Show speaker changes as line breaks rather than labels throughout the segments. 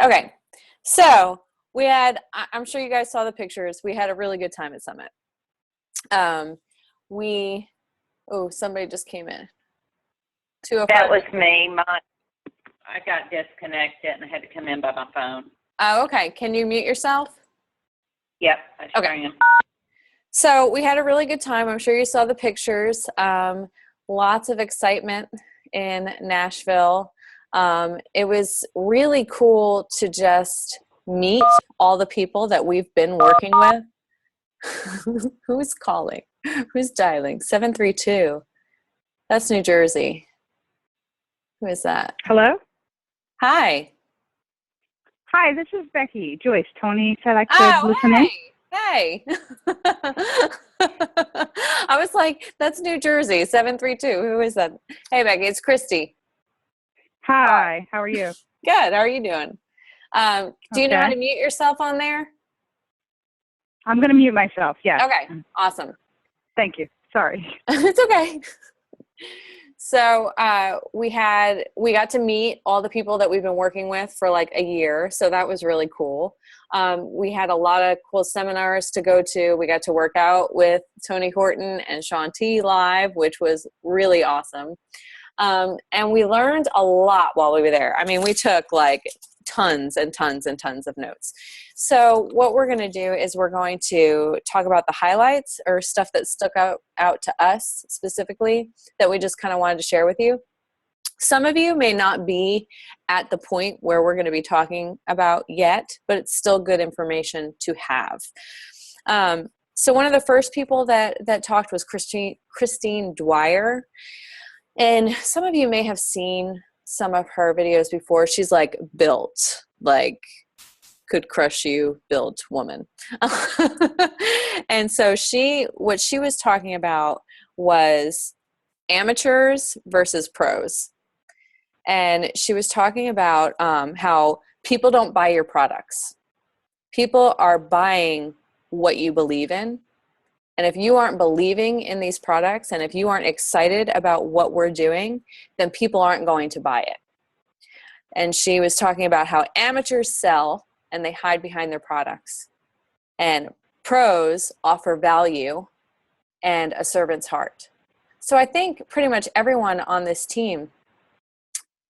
Okay. So I'm sure you guys saw the pictures. We had a really good time at Summit. Um, somebody just came in.
That
205.
was me. I got disconnected and I had to come in by my phone.
Oh, okay. Can you mute yourself?
Yep, I sure
Okay.
am.
So we had a really good time. I'm sure you saw the pictures. Lots of excitement in Nashville. It was really cool to just meet all the people that we've been working with. Who's calling? Who's dialing? 732. That's New Jersey. Who is that?
Hello?
Hi.
Hi, this is Becky. Joyce, Tony said I could
Oh,
listen in.
hey. I was like, that's New Jersey, 732. Who is that? Hey, Becky, it's Christy.
Hi, how are you?
Good. How are you doing? Do you know how
Okay.
to mute yourself on there?
I'm going to mute myself, yes.
Okay, awesome.
Thank you. Sorry.
It's okay. So we got to meet all the people that we've been working with for like a year. So that was really cool. We had a lot of cool seminars to go to. We got to work out with Tony Horton and Shaun T live, which was really awesome. And we learned a lot while we were there. I mean, we took like tons and tons and tons of notes. So what we're going to do is we're going to talk about the highlights or stuff that stuck out to us specifically that we just kind of wanted to share with you. Some of you may not be at the point where we're going to be talking about yet, but it's still good information to have. So one of the first people that talked was Christine Dwyer. And some of you may have seen some of her videos before. She's like built, like could crush you, built woman. And so what she was talking about was amateurs versus pros. And she was talking about how people don't buy your products. People are buying what you believe in. And if you aren't believing in these products and if you aren't excited about what we're doing, then people aren't going to buy it. And she was talking about how amateurs sell and they hide behind their products. And pros offer value and a servant's heart. So I think pretty much everyone on this team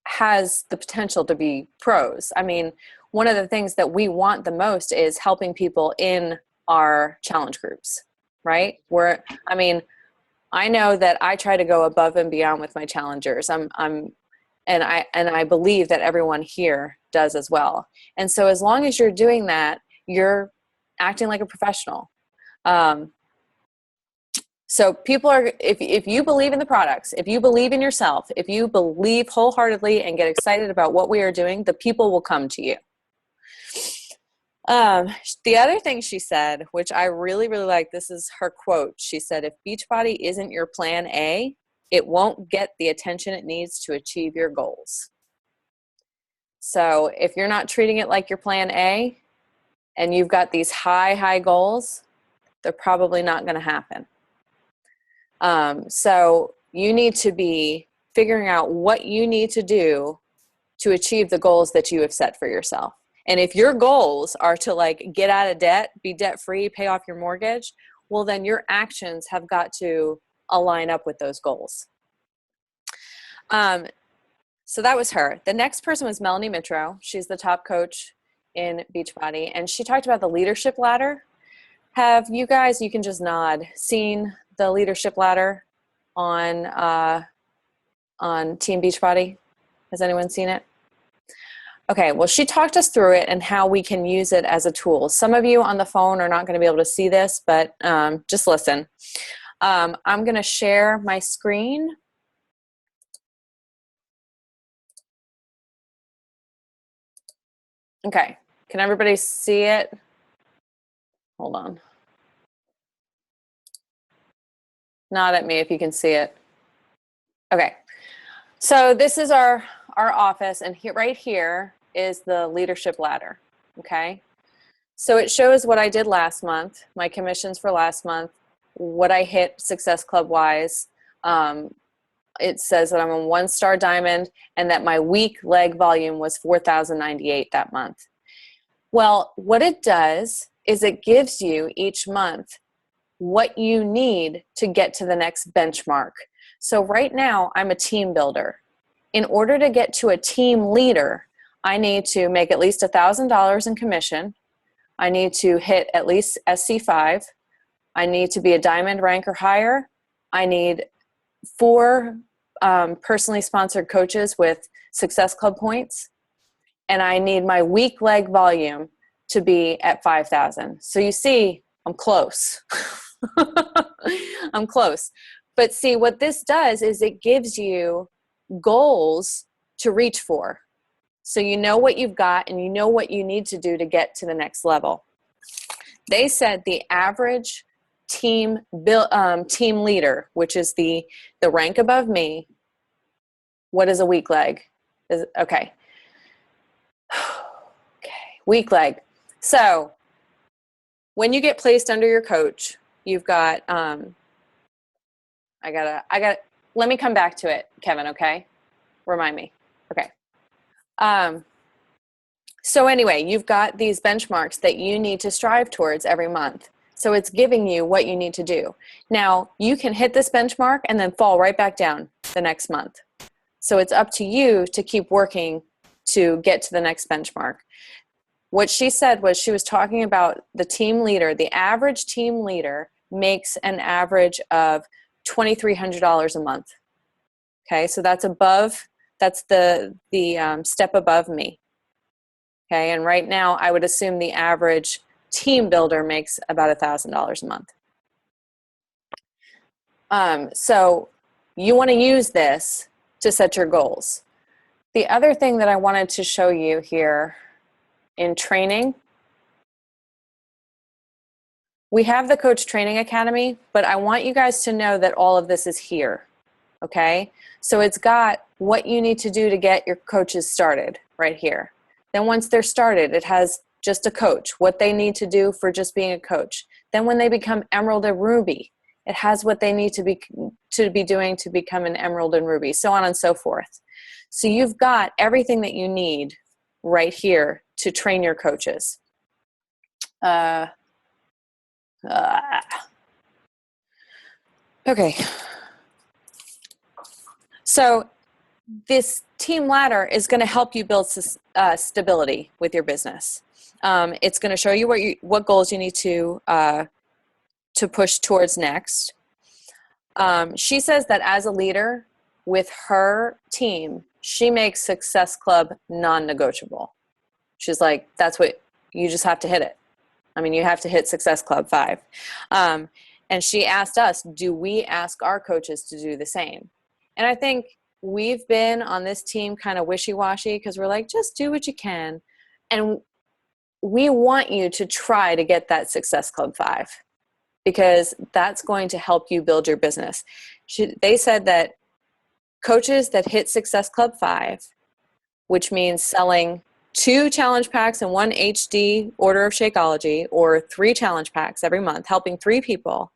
has the potential to be pros. I mean, one of the things that we want the most is helping people in our challenge groups. Right? I know that I try to go above and beyond with my challengers. And I believe that everyone here does as well. And so as long as you're doing that, you're acting like a professional. So people are, if you believe in the products, if you believe in yourself, if you believe wholeheartedly and get excited about what we are doing, the people will come to you. The other thing she said, which I really, really like, this is her quote. She said, if Beachbody isn't your plan A, it won't get the attention it needs to achieve your goals. So if you're not treating it like your plan A and you've got these high goals, they're probably not going to happen. So you need to be figuring out what you need to do to achieve the goals that you have set for yourself. And if your goals are to like get out of debt, be debt free, pay off your mortgage, well, then your actions have got to align up with those goals. So that was her. The next person was Melanie Mitro. She's the top coach in Beachbody. And she talked about the leadership ladder. Have you guys, you can just nod, seen the leadership ladder on Team Beachbody? Has anyone seen it? Okay, well, she talked us through it and how we can use it as a tool. Some of you on the phone are not going to be able to see this, but just listen. I'm going to share my screen. Okay, can everybody see it? Hold on. Nod at me if you can see it. Okay, so this is our office, and right here is the leadership ladder, okay? So it shows what I did last month, my commissions for last month, what I hit Success Club wise, it says that I'm a 1-star diamond and that my week leg volume was 4,098 that month. Well, what it does is it gives you each month what you need to get to the next benchmark. So right now, I'm a team builder. In order to get to a team leader, I need to make at least $1,000 in commission. I need to hit at least SC5. I need to be a diamond rank or higher. I need 4 personally sponsored coaches with Success Club points. And I need my week leg volume to be at 5,000. So you see, I'm close. I'm close. But see, what this does is it gives you goals to reach for. So you know what you've got and you know what you need to do to get to the next level. They said the average team leader, which is the rank above me. What is a weak leg? Okay. Weak leg. So when you get placed under your coach, you've got, let me come back to it, Kevin, okay? Remind me. Okay. So anyway, you've got these benchmarks that you need to strive towards every month. So it's giving you what you need to do. Now, you can hit this benchmark and then fall right back down the next month. So it's up to you to keep working to get to the next benchmark. What she said was she was talking about the team leader. The average team leader makes an average of $2,300 a month. Okay, so that's the step above me. Okay, and right now I would assume the average team builder makes about $1,000 a month. So you want to use this to set your goals. The other thing that I wanted to show you here in training, we have the Coach Training Academy, but I want you guys to know that all of this is here, okay? So it's got what you need to do to get your coaches started right here. Then once they're started, it has just a coach, what they need to do for just being a coach. Then when they become Emerald and Ruby, it has what they need to be doing to become an Emerald and Ruby, so on and so forth. So you've got everything that you need right here to train your coaches. Okay. So this team ladder is going to help you build stability with your business. It's going to show you what goals you need to push towards next. She says that as a leader with her team, she makes Success Club non-negotiable. She's like, that's what, you just have to hit it. I mean, you have to hit Success Club 5. And she asked us, do we ask our coaches to do the same? And I think we've been on this team kind of wishy-washy because we're like, just do what you can. And we want you to try to get that Success Club 5 because that's going to help you build your business. They said that coaches that hit Success Club 5, which means selling 2 challenge packs and 1 HD order of Shakeology, or 3 challenge packs every month, helping 3 people,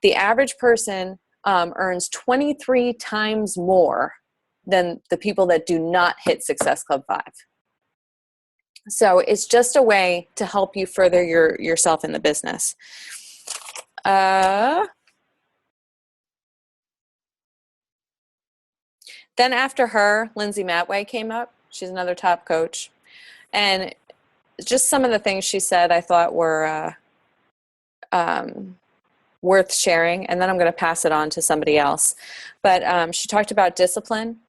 the average person earns 23 times more than the people that do not hit Success Club 5. So it's just a way to help you further yourself in the business. Then after her, Lindsay Matway came up. She's another top coach. And just some of the things she said I thought were worth sharing. And then I'm going to pass it on to somebody else. But she talked about discipline.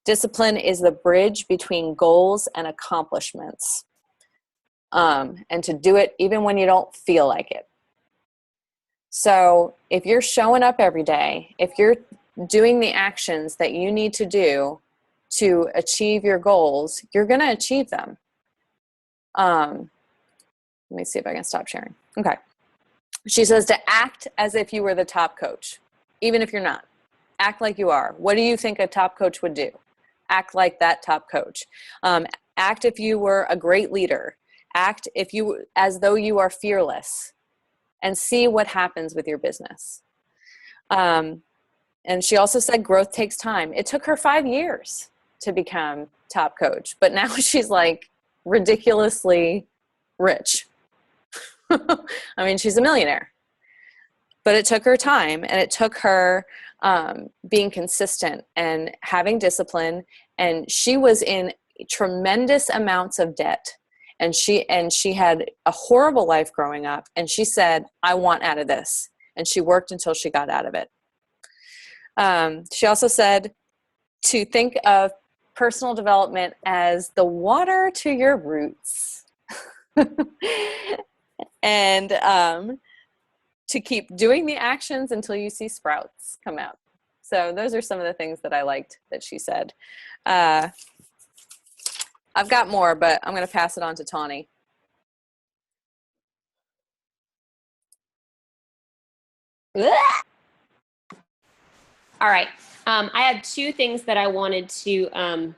Discipline is the bridge between goals and accomplishments. And to do it even when you don't feel like it. So if you're showing up every day, if you're doing the actions that you need to do to achieve your goals, you're going to achieve them. Let me see if I can stop sharing. Okay. She says to act as if you were the top coach, even if you're not. Act like you are. What do you think a top coach would do? Act like that top coach. Act if you were a great leader. Act as though you are fearless, and see what happens with your business. And she also said growth takes time. It took her 5 years to become top coach, but now she's like ridiculously rich. I mean, she's a millionaire, but it took her time, and it took her being consistent and having discipline. And she was in tremendous amounts of debt, and she had a horrible life growing up. And she said, I want out of this. And she worked until she got out of it. She also said to think of personal development as the water to your roots. And to keep doing the actions until you see sprouts come out. So those are some of the things that I liked that she said. I've got more, but I'm going to pass it on to Tawny.
All right. I have two things that I wanted to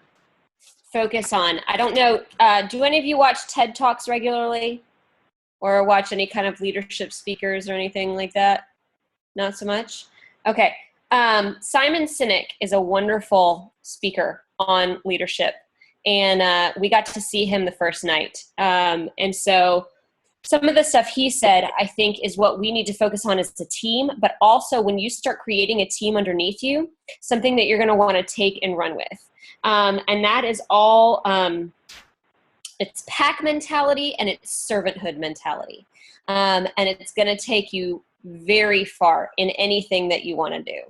focus on. I don't know, do any of you watch TED Talks regularly or watch any kind of leadership speakers or anything like that? Not so much? Okay. Simon Sinek is a wonderful speaker on leadership, and we got to see him the first night. And so some of the stuff he said, I think, is what we need to focus on as a team, but also when you start creating a team underneath you, something that you're going to want to take and run with. And that is all, it's pack mentality and it's servanthood mentality. And it's going to take you very far in anything that you want to do.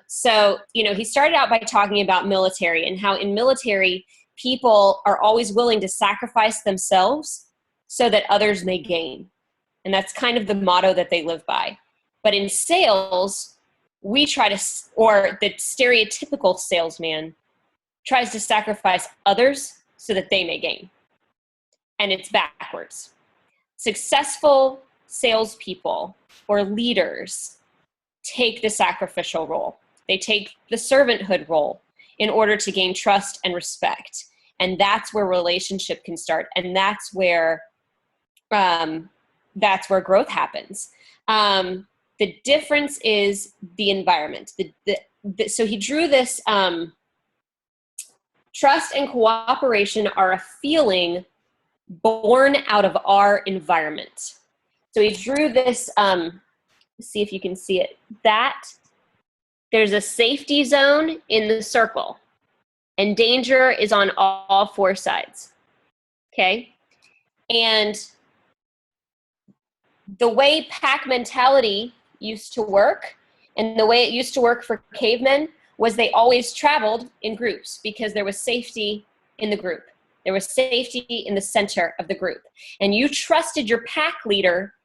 So, he started out by talking about military and how in military, people are always willing to sacrifice themselves so that others may gain. And that's kind of the motto that they live by. But in sales, we try to, or the stereotypical salesman tries to sacrifice others so that they may gain. And it's backwards. Successful salespeople or leaders take the sacrificial role. They take the servanthood role in order to gain trust and respect. And that's where relationship can start. And that's where growth happens. The difference is the environment. So he drew this, trust and cooperation are a feeling born out of our environment. So he drew this, let's see if you can see it, that there's a safety zone in the circle and danger is on all four sides. Okay. And the way pack mentality used to work and the way it used to work for cavemen was they always traveled in groups because there was safety in the group. There was safety in the center of the group. And you trusted your pack leader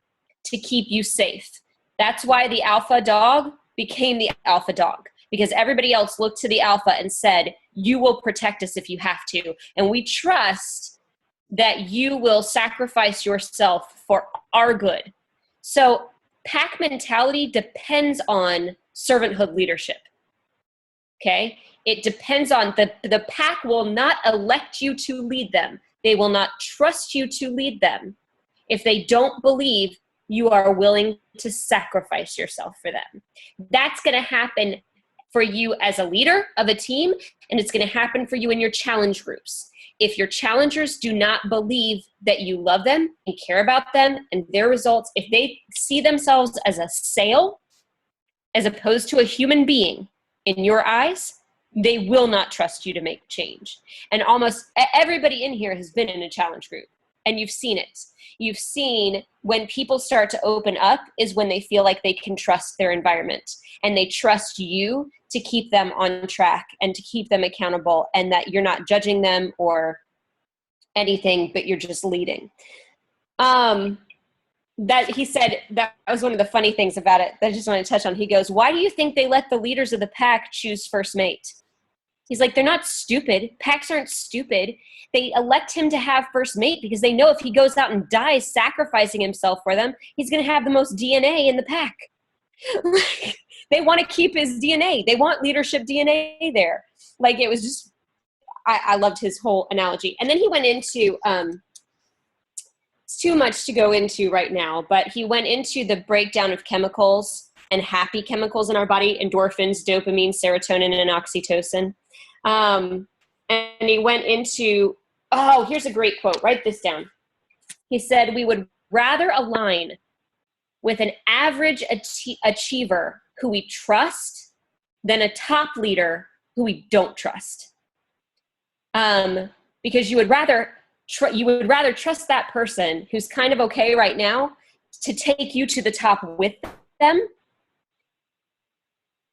to keep you safe. That's why the alpha dog became the alpha dog, because everybody else looked to the alpha and said, you will protect us if you have to. And we trust that you will sacrifice yourself for our good. So pack mentality depends on servanthood leadership. Okay? It depends on the pack will not elect you to lead them. They will not trust you to lead them if they don't believe you are willing to sacrifice yourself for them. That's going to happen for you as a leader of a team, and it's going to happen for you in your challenge groups. If your challengers do not believe that you love them and care about them and their results, if they see themselves as a sale as opposed to a human being in your eyes, they will not trust you to make change. And almost everybody in here has been in a challenge group, and you've seen it. You've seen when people start to open up is when they feel like they can trust their environment and they trust you to keep them on track and to keep them accountable, and that you're not judging them or anything, but you're just leading. That he said that was one of the funny things about it that I just want to touch on. He goes, why do you think they let the leaders of the pack choose first mate? He's like, they're not stupid. Packs aren't stupid. They elect him to have first mate because they know if he goes out and dies sacrificing himself for them, he's going to have the most DNA in the pack. They want to keep his DNA. They want leadership DNA there. Like, it was just, I loved his whole analogy. And then he went into, it's too much to go into right now, but he went into the breakdown of chemicals and happy chemicals in our body, endorphins, dopamine, serotonin, and oxytocin. And he went into, oh, here's a great quote. Write this down. He said, we would rather align with an average achiever who we trust than a top leader who we don't trust. Because you would rather trust that person who's kind of okay right now to take you to the top with them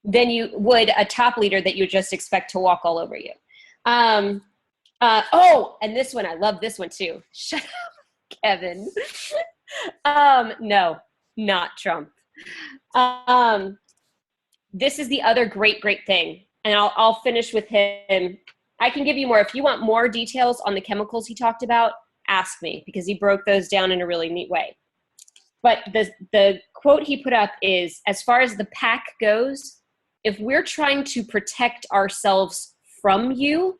than you would a top leader that you just expect to walk all over you. And this one, I love this one too. Shut up, Kevin. No, not Trump. This is the other great thing. And I'll finish with him. I can give you more. If you want more details on the chemicals he talked about, ask me, because he broke those down in a really neat way. But the quote he put up is, as far as the pack goes, if we're trying to protect ourselves from you,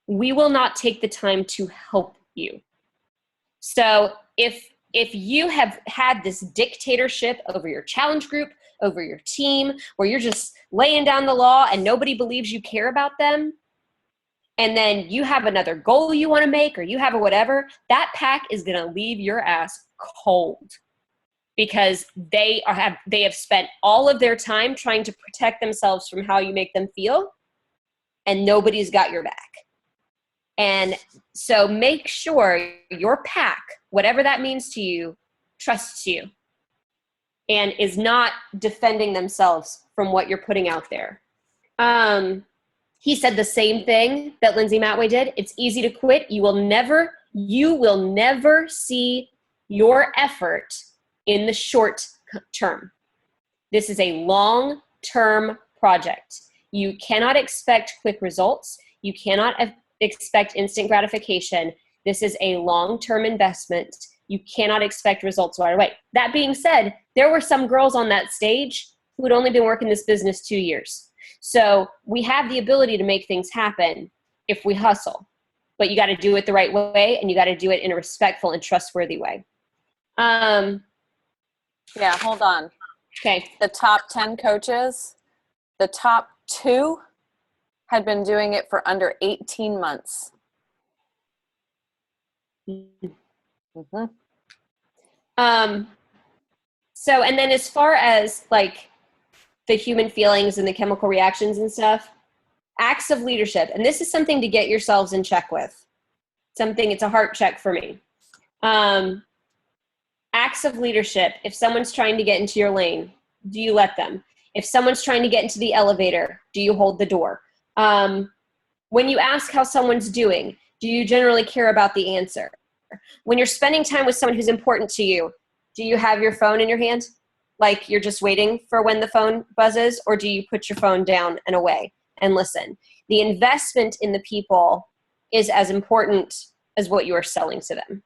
we will not take the time to help you. So if you have had this dictatorship over your challenge group, over your team, where you're just laying down the law and nobody believes you care about them, and then you have another goal you want to make, or you have a whatever, that pack is going to leave your ass cold, because they have spent all of their time trying to protect themselves from how you make them feel, and nobody's got your back. And so make sure your pack, whatever that means to you, trusts you and is not defending themselves from what you're putting out there. He said the same thing that Lindsay Matway did. It's easy to quit. You will never see your effort in the short term. This is a long-term project. You cannot expect quick results. You cannot expect instant gratification. This is a long-term investment. You cannot expect results right away. That being said, there were some girls on that stage who had only been working this business 2 years. So we have the ability to make things happen if we hustle, but you got to do it the right way, and you got to do it in a respectful and trustworthy way.
Yeah, hold on.
Okay.
The top 10 coaches, the top 2 had been doing it for under 18 months. Mm-hmm.
So, and then as far as like the human feelings and the chemical reactions and stuff, acts of leadership, and this is something to get yourselves in check with. It's a heart check for me. Acts of leadership, if someone's trying to get into your lane, do you let them? If someone's trying to get into the elevator, do you hold the door? When you ask how someone's doing, do you generally care about the answer? When you're spending time with someone who's important to you, do you have your phone in your hand? Like you're just waiting for when the phone buzzes, or do you put your phone down and away and listen? The investment in the people is as important as what you are selling to them.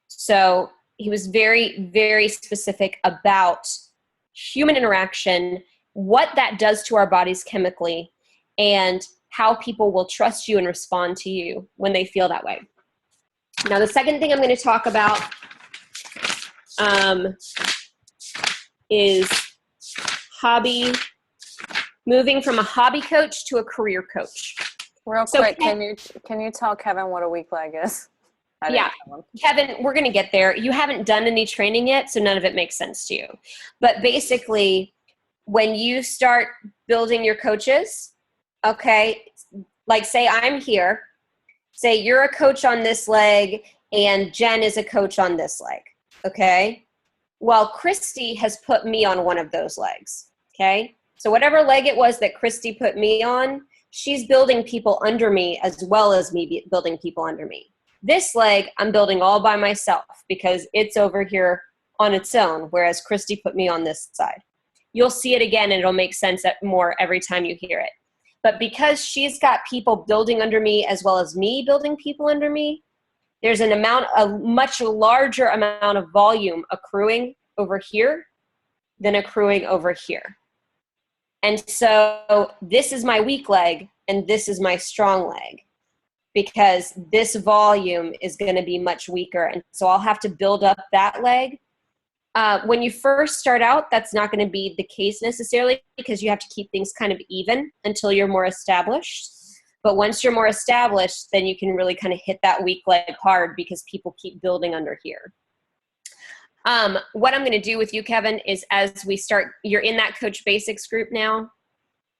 So he was very, very specific about human interaction, what that does to our bodies chemically, and how people will trust you and respond to you when they feel that way. Now, the second thing I'm going to talk about is moving from a hobby coach to a career coach.
Real quick, can you tell Kevin what a weak leg is?
Yeah, Kevin, we're going to get there. You haven't done any training yet, so none of it makes sense to you. But basically, when you start building your coaches, okay, like say I'm here, say you're a coach on this leg and Jen is a coach on this leg, okay? Well, Christy has put me on one of those legs, okay? So whatever leg it was that Christy put me on, she's building people under me as well as me building people under me. This leg, I'm building all by myself because it's over here on its own, whereas Christy put me on this side. You'll see it again and it'll make sense more every time you hear it. But because she's got people building under me as well as me building people under me, there's a much larger amount of volume accruing over here than accruing over here. And so this is my weak leg and this is my strong leg, because this volume is going to be much weaker. And so I'll have to build up that leg When you first start out, that's not going to be the case necessarily because you have to keep things kind of even until you're more established. But once you're more established, then you can really kind of hit that weak leg hard because people keep building under here. What I'm going to do with you, Kevin, is as we start, you're in that Coach Basics group now.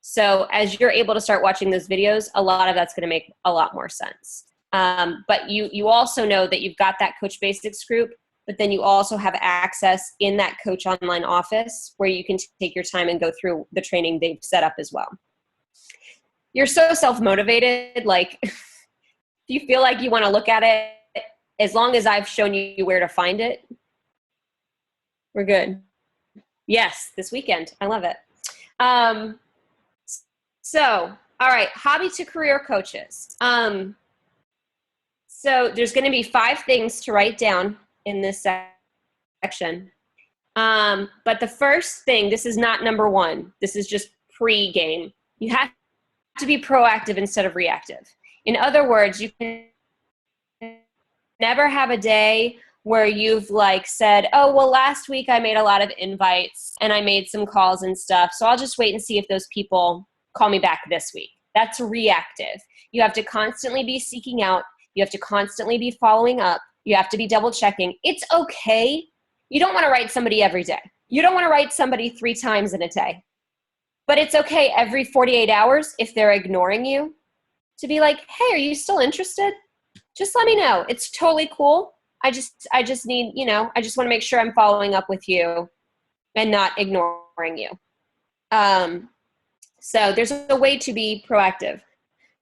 So as you're able to start watching those videos, a lot of that's going to make a lot more sense. But you also know that you've got that Coach Basics group, but then you also have access in that Coach Online office where you can take your time and go through the training they've set up as well. You're so self-motivated, like if you feel like you want to look at it, as long as I've shown you where to find it, we're good. Yes, this weekend. I love it. So, all right, hobby to career coaches. So there's going to be 5 things to write down in this section. But the first thing, this is not number 1. This is just pre-game. You have to be proactive instead of reactive. In other words, you can never have a day where you've like said, oh, well, last week I made a lot of invites and I made some calls and stuff. So I'll just wait and see if those people call me back this week. That's reactive. You have to constantly be seeking out. You have to constantly be following up. You have to be double checking. It's okay. You don't want to write somebody every day. You don't want to write somebody 3 times in a day. But it's okay every 48 hours if they're ignoring you to be like, hey, are you still interested? Just let me know. It's totally cool. I just need, I just want to make sure I'm following up with you and not ignoring you. So there's a way to be proactive.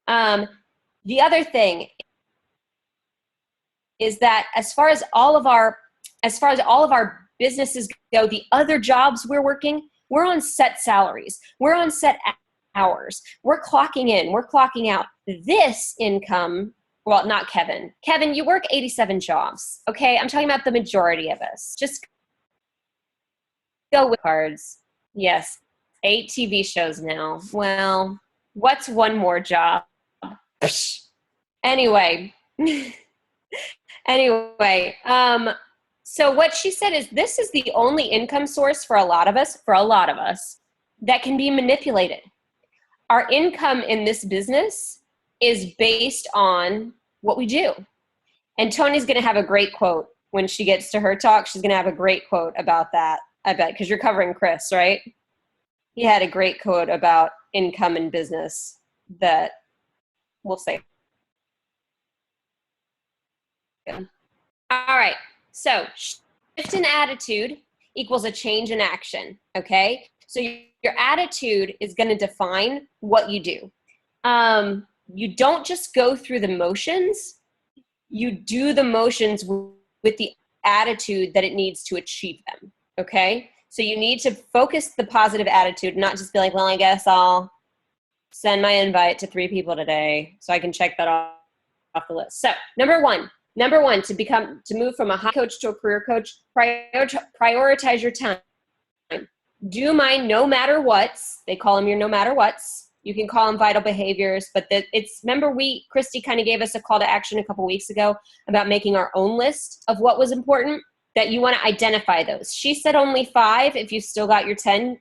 The other thing is that as far as all of our businesses go, the other jobs we're working, we're on set salaries. We're on set hours. We're clocking in. We're clocking out. This income, well, not Kevin. Kevin, you work 87 jobs, okay? I'm talking about the majority of us. Just go with cards. Yes, 8 TV shows now. Well, what's one more job? Anyway. So what she said is this is the only income source for a lot of us, that can be manipulated. Our income in this business is based on what we do. And Tony's going to have a great quote when she gets to her talk. She's going to have a great quote about that, I bet, because you're covering Chris, right? He had a great quote about income in business that we'll say. All right. So shift in attitude equals a change in action, okay? So your attitude is going to define what you do. You don't just go through the motions. You do the motions with the attitude that it needs to achieve them, okay? So you need to focus the positive attitude, not just be like, well, I guess I'll send my invite to 3 people today so I can check that off the list. So number one, to move from a high coach to a career coach, prioritize your time. Do my no matter what's. They call them your no matter what's. You can call them vital behaviors, but remember Christy kind of gave us a call to action a couple weeks ago about making our own list of what was important, that you want to identify those. She said only 5. If you still got your 10,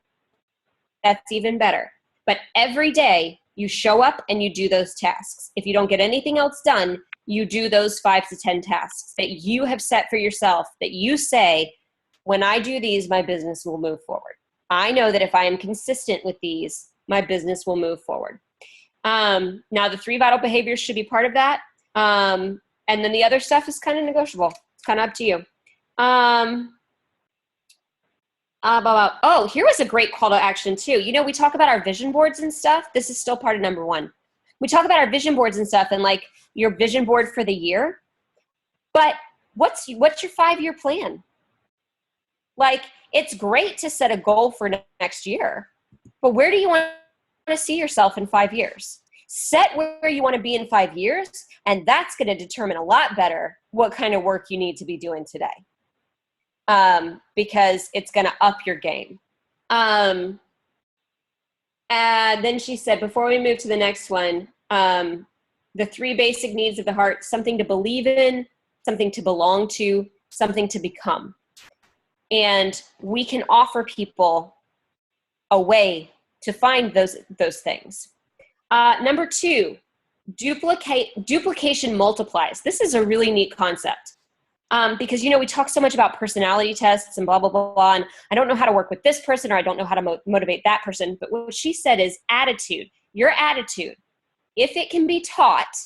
that's even better. But every day you show up and you do those tasks. If you don't get anything else done, you do those 5 to 10 tasks that you have set for yourself, that you say, when I do these, my business will move forward. I know that if I am consistent with these, my business will move forward. Now, the 3 vital behaviors should be part of that. And then the other stuff is kind of negotiable. It's kind of up to you. Here was a great call to action too. We talk about our vision boards and stuff. This is still part of number 1. We talk about our vision boards and stuff and like your vision board for the year. But what's your 5-year plan? Like, it's great to set a goal for next year, but where do you want to see yourself in 5 years? Set where you want to be in 5 years, and that's going to determine a lot better what kind of work you need to be doing today. Because it's going to up your game. And then she said, before we move to the next one, the 3 basic needs of the heart: something to believe in, something to belong to, something to become. And we can offer people a way to find those things. Number 2, duplication multiplies. This is a really neat concept. Because, we talk so much about personality tests and blah, blah, blah, blah, and I don't know how to work with this person, or I don't know how to motivate that person. But what she said is attitude. Your attitude, if it can be taught,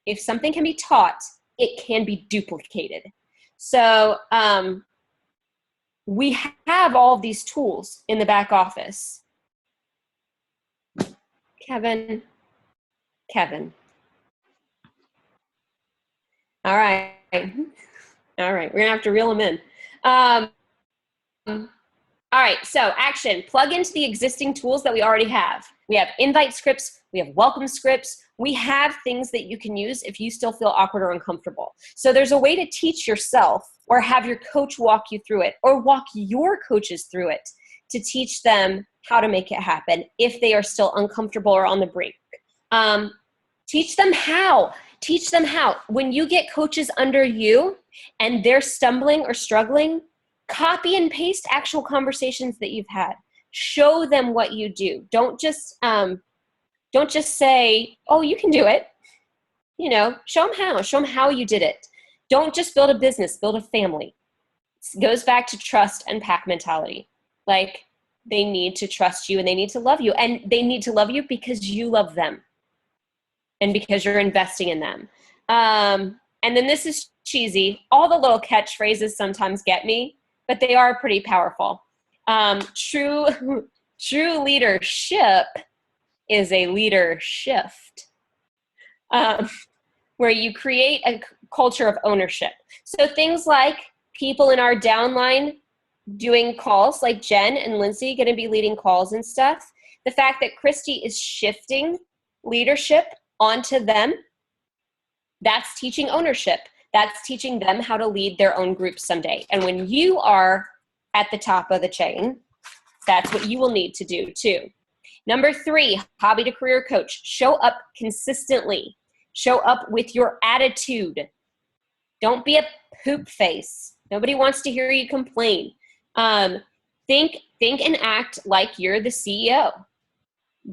if something can be taught, it can be duplicated. So we have all of these tools in the back office. Kevin. All right. All right, we're gonna have to reel them in. All right, so action. Plug into the existing tools that we already have. We have invite scripts, we have welcome scripts, we have things that you can use if you still feel awkward or uncomfortable. So there's a way to teach yourself, or have your coach walk you through it, or walk your coaches through it to teach them how to make it happen if they are still uncomfortable or on the brink. Teach them how. Teach them how. When you get coaches under you and they're stumbling or struggling, copy and paste actual conversations that you've had. Show them what you do. Don't just say, "Oh, you can do it." Show them how. Show them how you did it. Don't just build a business, build a family. It goes back to trust and pack mentality. Like, they need to trust you and they need to love you, and they need to love you because you love them and because you're investing in them. And then this is cheesy. All the little catchphrases sometimes get me, but they are pretty powerful. True leadership is a leader shift, where you create a culture of ownership. So things like people in our downline doing calls, like Jen and Lindsay going to be leading calls and stuff. The fact that Christy is shifting leadership onto them, that's teaching ownership. That's teaching them how to lead their own groups someday. And when you are at the top of the chain, that's what you will need to do too. Number 3, hobby to career coach. Show up consistently. Show up with your attitude. Don't be a poop face. Nobody wants to hear you complain. Think and act like you're the CEO.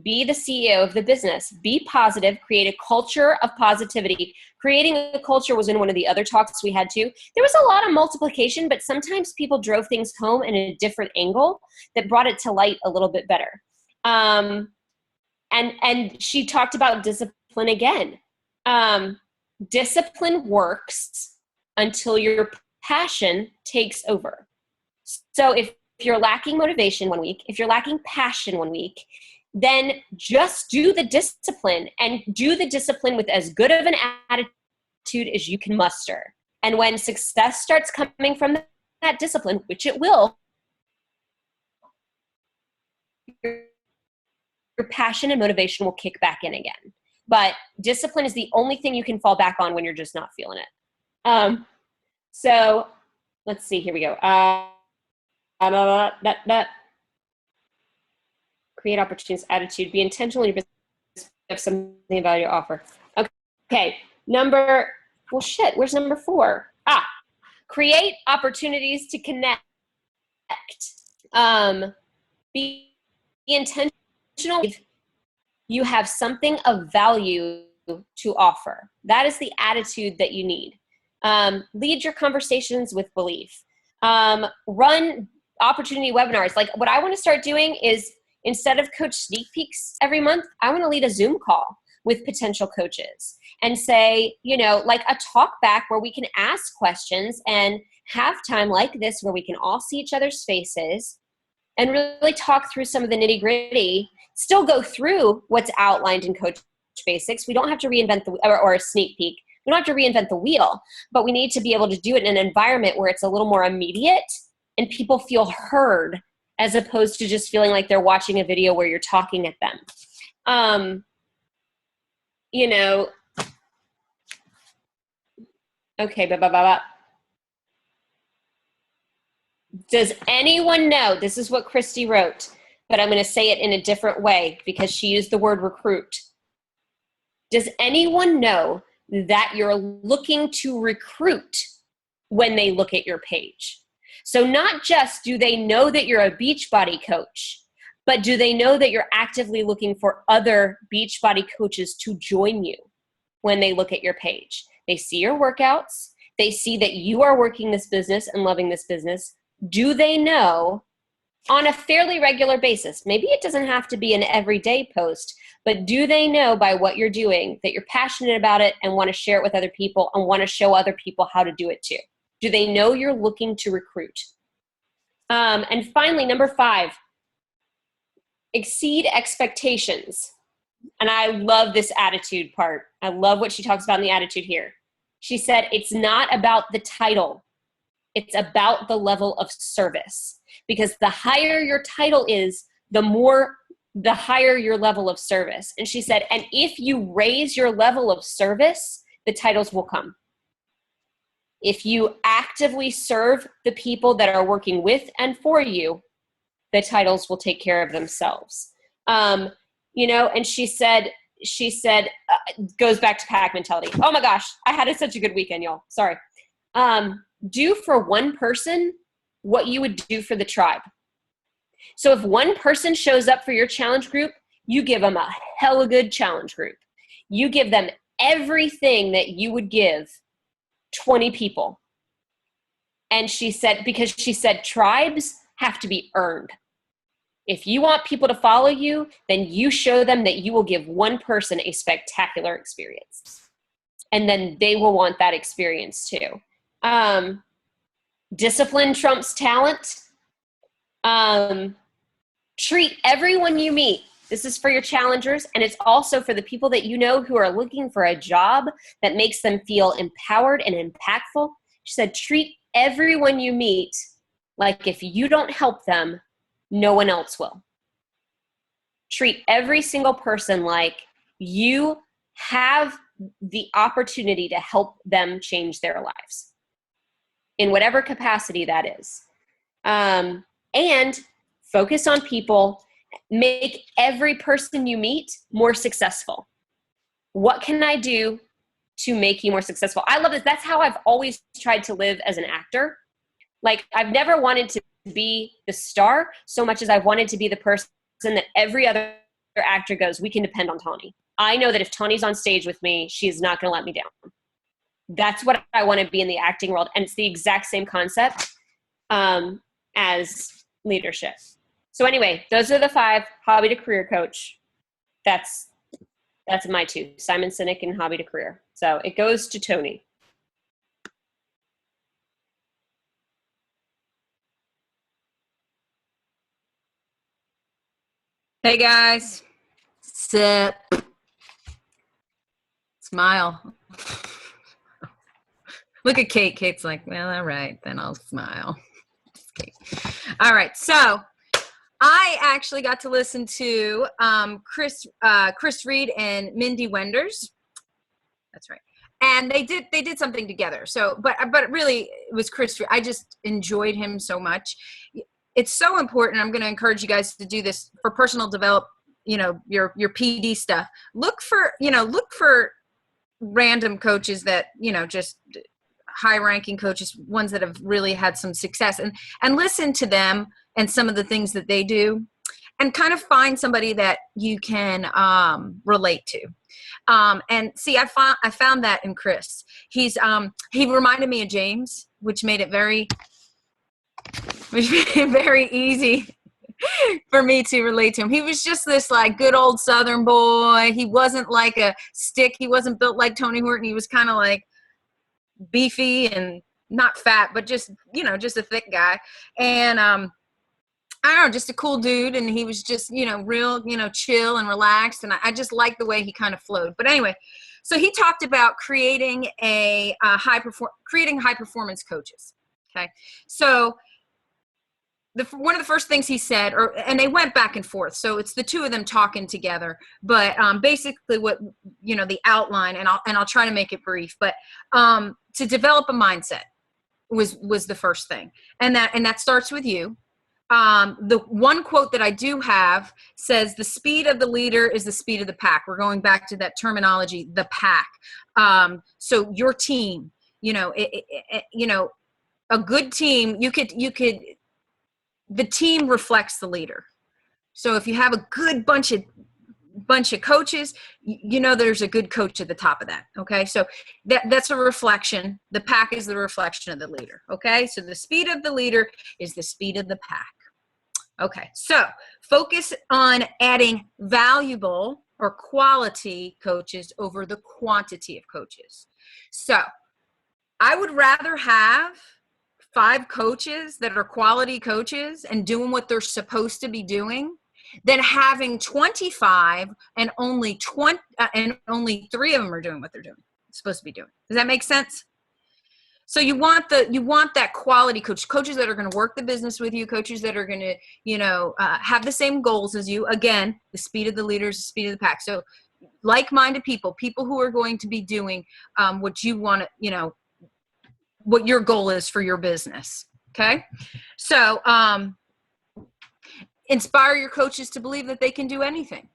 Be the CEO of the business. Be positive. Create a culture of positivity. Creating a culture was in one of the other talks we had too. There was a lot of multiplication, but sometimes people drove things home in a different angle that brought it to light a little bit better. And she talked about discipline again. Discipline works until your passion takes over. So if you're lacking motivation one week, if you're lacking passion one week, then just do the discipline, and do the discipline with as good of an attitude as you can muster. And when success starts coming from that discipline, which it will, your passion and motivation will kick back in again. But discipline is the only thing you can fall back on when you're just not feeling it. So let's see, here we go. Create opportunities, attitude, be intentional in your business, have something of value to offer. Okay, where's number 4? Create opportunities to connect. Be intentional. You have something of value to offer. That is the attitude that you need. Lead your conversations with belief. Run opportunity webinars. Like, what I want to start doing is, instead of coach sneak peeks every month, I want to lead a Zoom call with potential coaches and say, like a talk back where we can ask questions and have time like this where we can all see each other's faces and really talk through some of the nitty gritty, still go through what's outlined in Coach Basics. We don't have to reinvent or a sneak peek. We don't have to reinvent the wheel, but we need to be able to do it in an environment where it's a little more immediate and people feel heard, as opposed to just feeling like they're watching a video where you're talking at them. Okay, Does anyone know, this is what Christy wrote, but I'm going to say it in a different way because she used the word recruit. Does anyone know that you're looking to recruit when they look at your page? So not just do they know that you're a Beachbody coach, but do they know that you're actively looking for other Beachbody coaches to join you when they look at your page? They see your workouts. They see that you are working this business and loving this business. Do they know on a fairly regular basis? Maybe it doesn't have to be an everyday post, but do they know by what you're doing that you're passionate about it and want to share it with other people and want to show other people how to do it too? Do they know you're looking to recruit? And finally, number 5, exceed expectations. And I love this attitude part. I love what she talks about in the attitude here. She said, it's not about the title. It's about the level of service. Because the higher your title is, the higher your level of service. And she said, and if you raise your level of service, the titles will come. If you actively serve the people that are working with and for you, the titles will take care of themselves. And she said, goes back to pack mentality. Oh my gosh, I had such a good weekend, y'all. Sorry. Do for one person what you would do for the tribe. So if one person shows up for your challenge group, you give them a hella good challenge group. You give them everything that you would give 20 people. And she said, because she said tribes have to be earned. If you want people to follow you, then you show them that you will give one person a spectacular experience. And then they will want that experience too. Discipline trumps talent. Treat everyone you meet. This is for your challengers, and it's also for the people that you know who are looking for a job that makes them feel empowered and impactful. She said, treat everyone you meet like if you don't help them, no one else will. Treat every single person like you have the opportunity to help them change their lives in whatever capacity that is. And focus on people. Make every person you meet more successful. What can I do to make you more successful? I love this. That's how I've always tried to live as an actor. Like, I've never wanted to be the star so much as I've wanted to be the person that every other actor goes, we can depend on Tawny. I know that if Tawny's on stage with me, she's not going to let me down. That's what I want to be in the acting world. And it's the exact same concept as leadership. So anyway, those are the 5. Hobby to career coach. That's my 2. Simon Sinek and hobby to career. So it goes to Tony.
Hey guys, sip, smile. Look at Kate. Kate's like, well, all right, then I'll smile. Kate. All right, so I actually got to listen to Chris Reed and Mindy Wenders. That's right. And they did something together. So, but really it was Chris Reed. I just enjoyed him so much. It's so important. I'm going to encourage you guys to do this for personal develop, your PD stuff. Look for random coaches that, just high ranking coaches, ones that have really had some success, and listen to them and some of the things that they do, and kind of find somebody that you can relate to. And see, I found that in Chris. He reminded me of James, which made it very easy for me to relate to him. He was just this like good old Southern boy. He wasn't like a stick. He wasn't built like Tony Horton. He was kind of like beefy and not fat, but just a thick guy. And I don't know, just a cool dude. And he was just, real, chill and relaxed. And I just liked the way he kind of flowed. But anyway, so he talked about creating high performance coaches. Okay. So one of the first things he said, and they went back and forth. So it's the two of them talking together, but basically what, the outline, and I'll try to make it brief, but to develop a mindset was the first thing. And that starts with you. The one quote that I do have says, the speed of the leader is the speed of the pack. We're going back to that terminology, the pack. So your team, a good team, the team reflects the leader. So if you have a good bunch of coaches, you know there's a good coach at the top of that. Okay, so that's a reflection. The pack is the reflection of the leader. Okay, so the speed of the leader is the speed of the pack. Okay, so focus on adding valuable or quality coaches over the quantity of coaches. So I would rather have 5 coaches that are quality coaches and doing what they're supposed to be doing than having 25 and only 3 of them are doing what they're supposed to be doing. Does that make sense? So you want that quality coaches that are going to work the business with you, coaches that are going to, have the same goals as you. Again, the speed of the leaders, the speed of the pack. So like-minded people who are going to be doing what you want to, what your goal is for your business. Okay. So, inspire your coaches to believe that they can do anything.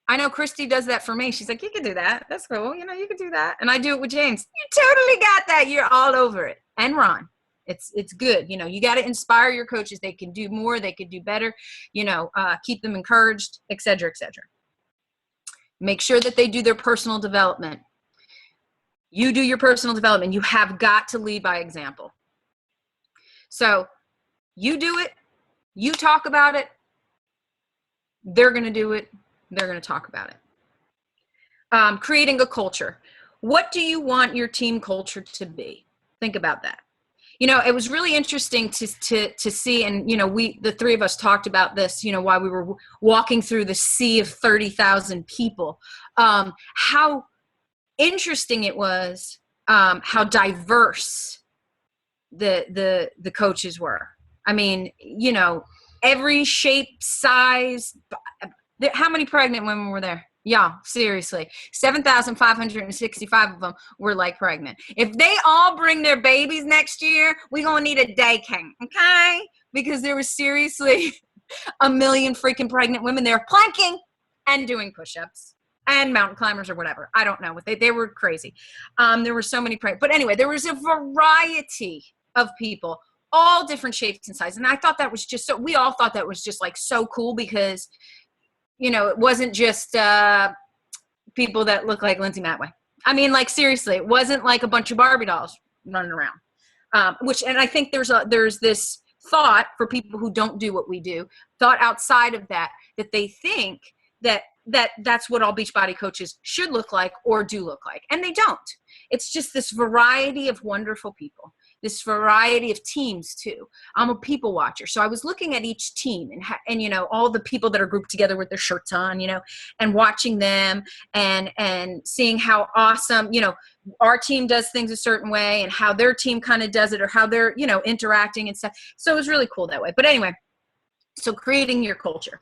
I know Christy does that for me. She's like, you can do that. That's cool. You can do that. And I do it with James. You totally got that. You're all over it. And Ron, it's good. You got to inspire your coaches. They can do more. They can do better, keep them encouraged, et cetera, et cetera. Make sure that they do their personal development. You do your personal development. You have got to lead by example. So you do it. You talk about it. They're going to do it. They're going to talk about it. Creating a culture. What do you want your team culture to be? Think about that. It was really interesting to see, and the 3 of us talked about this, while we were walking through the sea of 30,000 people. How interesting it was, how diverse the coaches were. I mean, every shape, size. How many pregnant women were there? Yeah, seriously. 7,565 of them were like pregnant. If they all bring their babies next year, we're going to need a day camp, okay? Because there was seriously a million freaking pregnant women there planking and doing push-ups and mountain climbers or whatever. I don't know. They were crazy. There were so many pregnant. But anyway, there was a variety of people, all different shapes and sizes. And I thought that was just we all thought that was just like so cool because, it wasn't just people that look like Lindsay Matway. I mean, like, seriously, it wasn't like a bunch of Barbie dolls running around. And I think there's this thought for people who don't do what we do, thought outside of that they think that's what all Beachbody coaches should look like or do look like. And they don't. It's just this variety of wonderful people, this variety of teams too. I'm a people watcher. So I was looking at each team and all the people that are grouped together with their shirts on, and watching them and seeing how awesome, our team does things a certain way and how their team kind of does it or how they're, interacting and stuff. So it was really cool that way. But anyway, so creating your culture,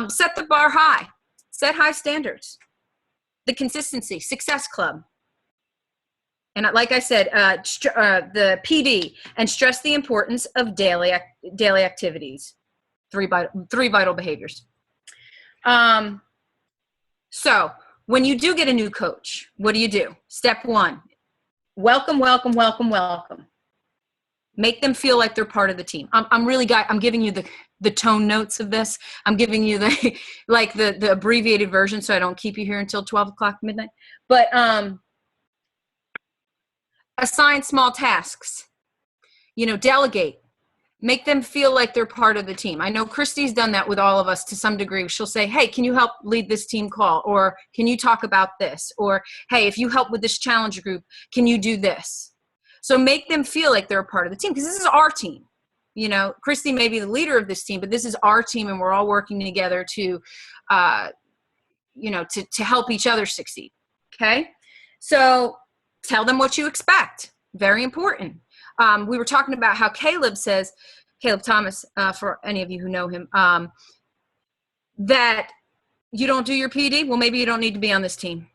set the bar high, set high standards, the consistency, success club. And like I said, the PD, and stress the importance of daily activities, 3 vital behaviors. So when you do get a new coach, what do? Step 1, welcome. Make them feel like they're part of the team. I'm giving you the tone notes of this. I'm giving you the abbreviated version so I don't keep you here until 12 o'clock midnight. But assign small tasks, delegate, make them feel like they're part of the team. I know Christy's done that with all of us to some degree. She'll say, hey, can you help lead this team call? Or can you talk about this? Or, hey, if you help with this challenge group, can you do this? So make them feel like they're a part of the team because this is our team. Christy may be the leader of this team, but this is our team and we're all working together to help each other succeed. Okay. So tell them what you expect. Very important. We were talking about how Caleb Thomas, for any of you who know him, that you don't do your PD. Well, maybe you don't need to be on this team.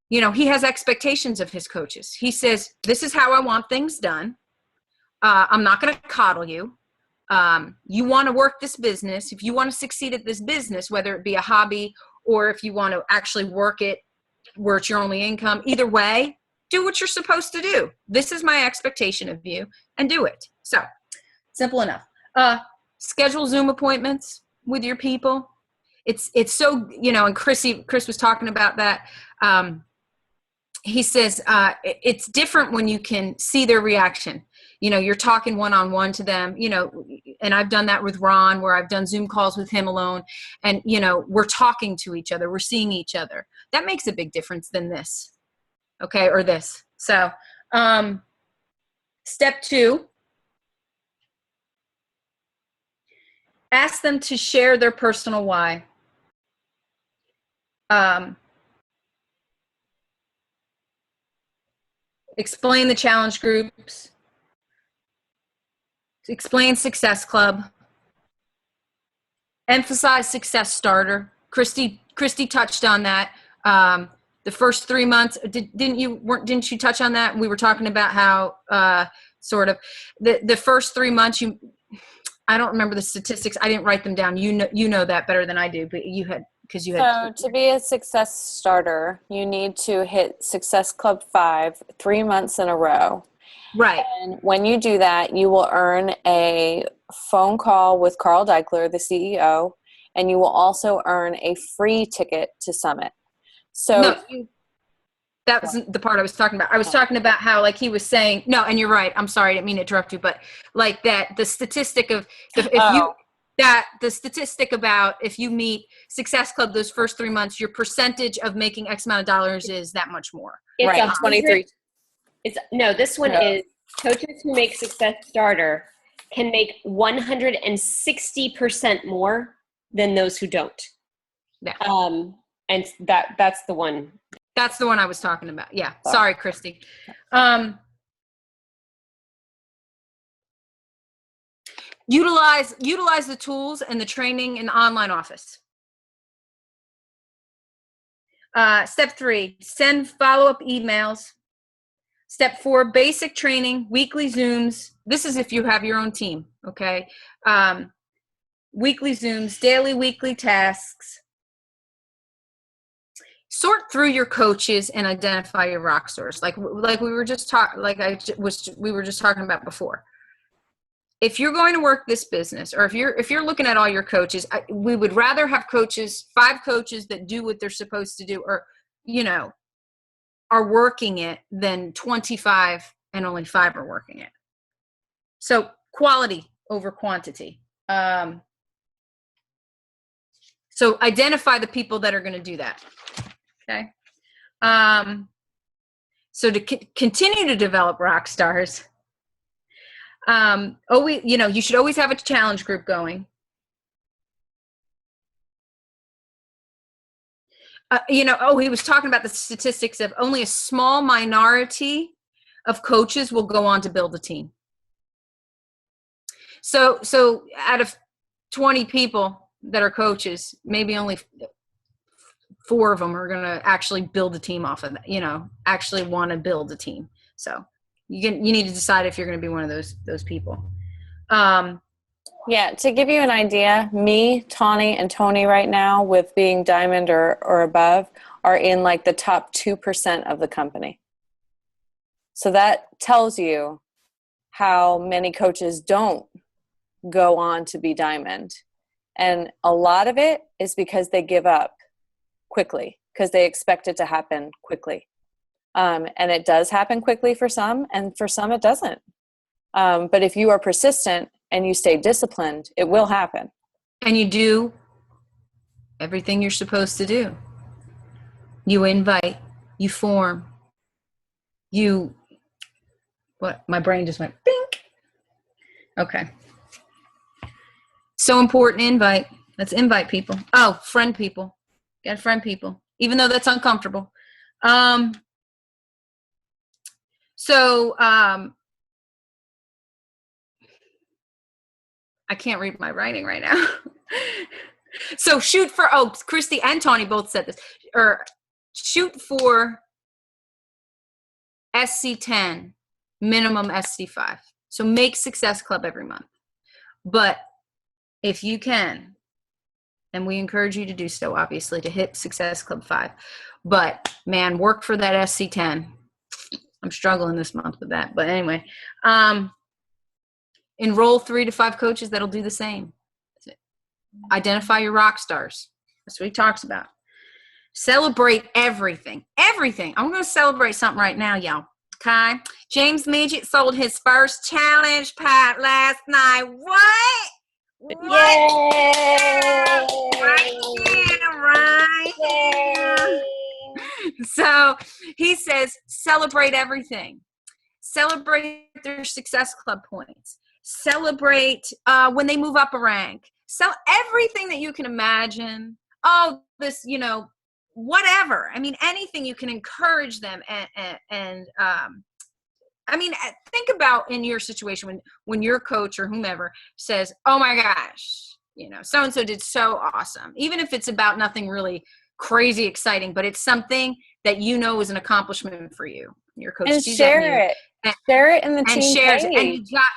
He has expectations of his coaches. He says, this is how I want things done. I'm not going to coddle you. You want to work this business. If you want to succeed at this business, whether it be a hobby or if you want to actually work it where it's your only income, either way, do what you're supposed to do. This is my expectation of you, and do it. So simple enough. Schedule Zoom appointments with your people. It's so, and Chris was talking about that. He says it's different when you can see their reaction. You're talking one-on-one to them, and I've done that with Ron, where I've done Zoom calls with him alone, and, we're talking to each other. We're seeing each other. That makes a big difference than this. Okay. Or this. So, step 2, ask them to share their personal why. Explain the challenge groups. Explain Success Club. Emphasize Success Starter. Christy touched on that. The first 3 months, didn't you touch on that? We were talking about how sort of the first 3 months I don't remember the statistics. I didn't write them down. You know that better than I do, but you had.
So to be a Success Starter, you need to hit Success Club 5 3 months in a row.
Right.
And when you do that, you will earn a phone call with Carl Deichler, the CEO, and you will also earn a free ticket to Summit. So
that wasn't the part I was talking about. I was talking about how, like, he was saying, no, and you're right. I'm sorry, I didn't mean to interrupt you, but like that, the statistic of the statistic about if you meet Success Club those first 3 months, your percentage of making X amount of dollars is that much more.
It's
right, 23.
This one is coaches who make Success Starter can make 160% more than those who don't.
Yeah.
And that's the one.
That's the one I was talking about. Yeah.
Oh.
Sorry, Christy. Utilize the tools and the training in the online office. Step 3, send follow-up emails. Step 4, basic training, weekly Zooms. This is if you have your own team, okay? Weekly Zooms, daily, weekly tasks. Sort through your coaches and identify your rock stars, like we were just talking about before. If you're going to work this business, or if you're looking at all your coaches, we would rather have 5 coaches that do what they're supposed to do, or are working it, than 25 and only 5 are working it. So quality over quantity. So identify the people that are going to do that. Okay. So to continue to develop rock stars, you should always have a challenge group going. He was talking about the statistics of only a small minority of coaches will go on to build a team. So out of 20 people that are coaches, maybe only 4 of them are going to actually build a team off of that, actually want to build a team. So you need to decide if you're going to be one of those people.
Yeah, to give you an idea, me, Tawny, and Tony right now, with being diamond or above, are in like the top 2% of the company. So that tells you how many coaches don't go on to be diamond. And a lot of it is because they give up quickly, because they expect it to happen quickly. And it does happen quickly for some, and for some it doesn't. But if you are persistent and you stay disciplined, it will happen.
And you do everything you're supposed to do. You invite, you form, my brain just went bink. Okay. So important, invite. Let's invite people. Oh, friend people. Got to friend people, even though that's uncomfortable. I can't read my writing right now. So Christy and Tawny both said this, or shoot for SC10, minimum SC5. So make Success Club every month. But if you can, and we encourage you to do so, obviously, to hit Success Club 5. But man, work for that SC10. I'm struggling this month with that. But anyway, enroll 3 to 5 coaches that'll do the same. Identify your rock stars. That's what he talks about. Celebrate everything. Everything. I'm going to celebrate something right now, y'all. Okay? James Midget sold his first challenge pack last night. What?
Yay!
Right here. So he says, celebrate everything. Celebrate their success club points. Celebrate when they move up a rank. So everything that you can imagine. Oh, this, you know, whatever. I mean, anything you can encourage them and I mean, think about in your situation when your coach or whomever says, oh my gosh, you know, so-and-so did so awesome. Even if it's about nothing really crazy exciting, but it's something that you know is an accomplishment for you. Your coach
And
sees that in you.
share it. Share it in the
And
team
shares it.
page.
And you got,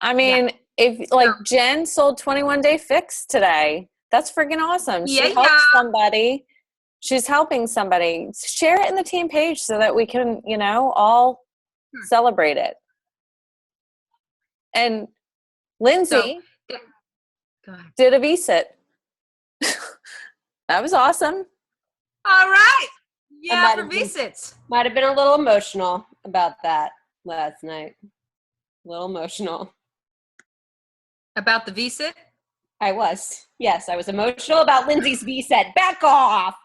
I mean, if like Jen sold 21 Day Fix today, that's freaking awesome. She helped somebody. She's helping somebody. Share it in the team page so that we can, you know, all celebrate it. And Lindsay did a VSIT. That was awesome.
all right. Yeah,
might
for
have been-
VSITs.
Might have been a little emotional about that last night. A little emotional.
About the VSIT?
I was. Yes, I was emotional about Lindsay's VSET. Back off.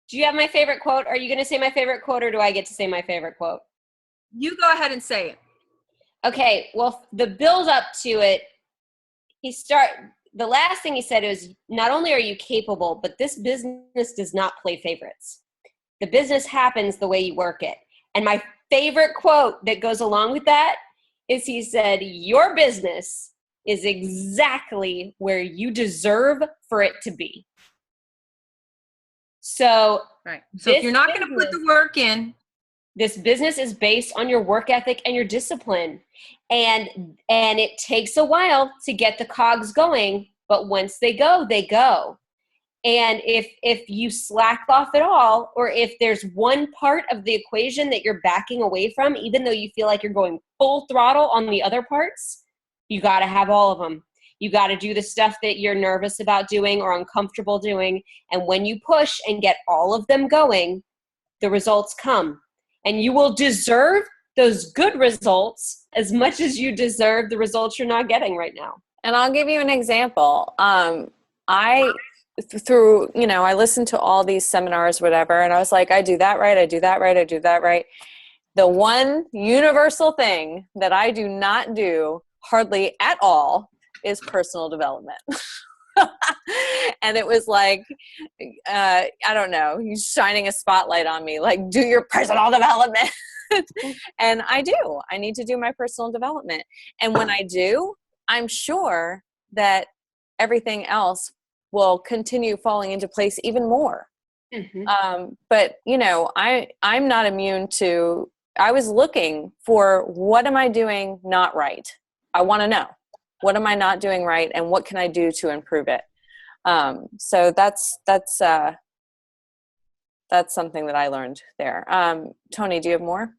Do you have my favorite quote? Are you going to say my favorite quote, or do I get to say my favorite quote?
You go ahead and say it.
Okay, well, the build up to it, the last thing he said is, not only are you capable, but this business does not play favorites. The business happens the way you work it. And my favorite quote that goes along with that is he said, your business is exactly where you deserve for it to be. So,
Right. So if you're not going to put the work in,
this business is based on your work ethic and your discipline. And it takes a while to get the cogs going, but once they go, they go. And if you slack off at all, or if there's one part of the equation that you're backing away from, even though you feel like you're going full throttle on the other parts, you got to have all of them. You got to do the stuff that you're nervous about doing or uncomfortable doing. And when you push and get all of them going, the results come. And you will deserve those good results as much as you deserve the results you're not getting right now.
And I'll give you an example. I listened to all these seminars, whatever, and I was like, I do that right, I do that right, I do that right. The one universal thing that I do not do hardly at all is personal development. And it was like, I don't know, he's shining a spotlight on me, like, do your personal development. And I do. I need to do my personal development. And when I do, I'm sure that everything else will continue falling into place even more.
Mm-hmm.
But, you know, I'm not immune to, I was looking for, what am I doing not right? I want to know, what am I not doing right? And what can I do to improve it? So that's something that I learned there. Tony, do you have more?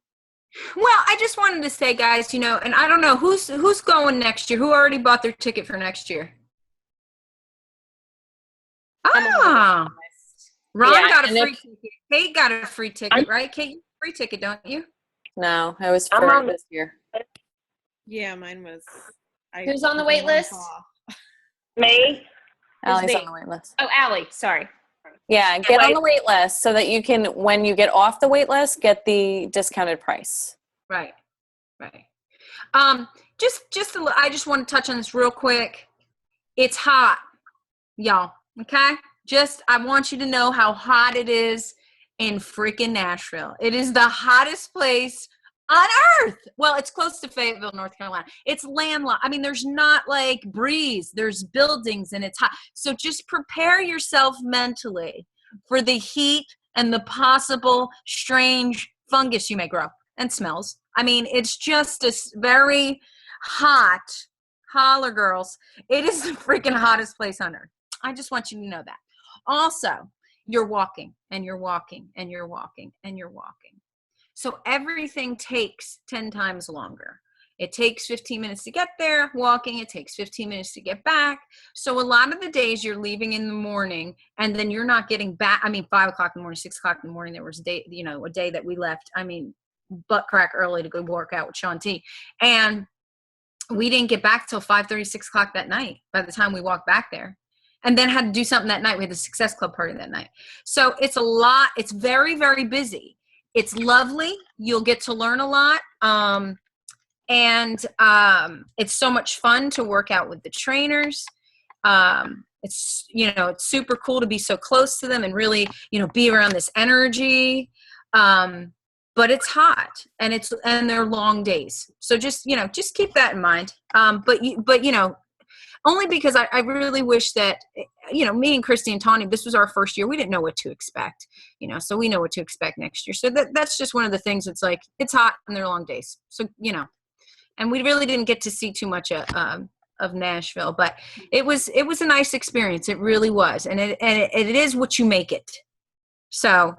well, I just wanted to say, guys, you know, and I don't know who's going next year. Who already bought their ticket for next year? Ah, Ron got a free ticket. Kate got a free ticket, right? Kate, you have a free ticket, don't you?
No, it was for this year.
Yeah, mine was.
Who's on the wait list?
Me?
Allie's
me.
on the wait list.
Oh, Allie, sorry.
Yeah, get on the wait list so that you can, when you get off the wait list, get the discounted price.
Right. I just want to touch on this real quick. It's hot, y'all. Okay. I want you to know how hot it is in freaking Nashville. It is the hottest place on earth. Well, it's close to Fayetteville, North Carolina. It's landlocked. I mean, there's not like breeze. There's buildings and it's hot. So just prepare yourself mentally for the heat and the possible strange fungus you may grow and smells. I mean, it's just a very hot, holler girls. It is the freaking hottest place on earth. I just want you to know that. Also, you're walking and you're walking and you're walking and you're walking. So everything takes 10 times longer. It takes 15 minutes to get there walking. It takes 15 minutes to get back. So a lot of the days you're leaving in the morning and then you're not getting back. I mean, 5 o'clock in the morning, 6 o'clock in the morning, there was a day, a day that we left. I mean, butt crack early to go work out with Shanti. And we didn't get back till 5:30, 6 o'clock that night by the time we walked back there. And then had to do something that night. We had the Success Club party that night. So it's a lot. It's very, very busy. It's lovely. You'll get to learn a lot. And it's so much fun to work out with the trainers. It's, it's super cool to be so close to them and really, be around this energy. But it's hot and they're long days. So just keep that in mind. But only because I really wish that, me and Christy and Tawny, this was our first year. We didn't know what to expect, so we know what to expect next year. So that's just one of the things. It's like, it's hot and they're long days. So, and we really didn't get to see too much of Nashville, but it was a nice experience. It really was. And it is what you make it. So,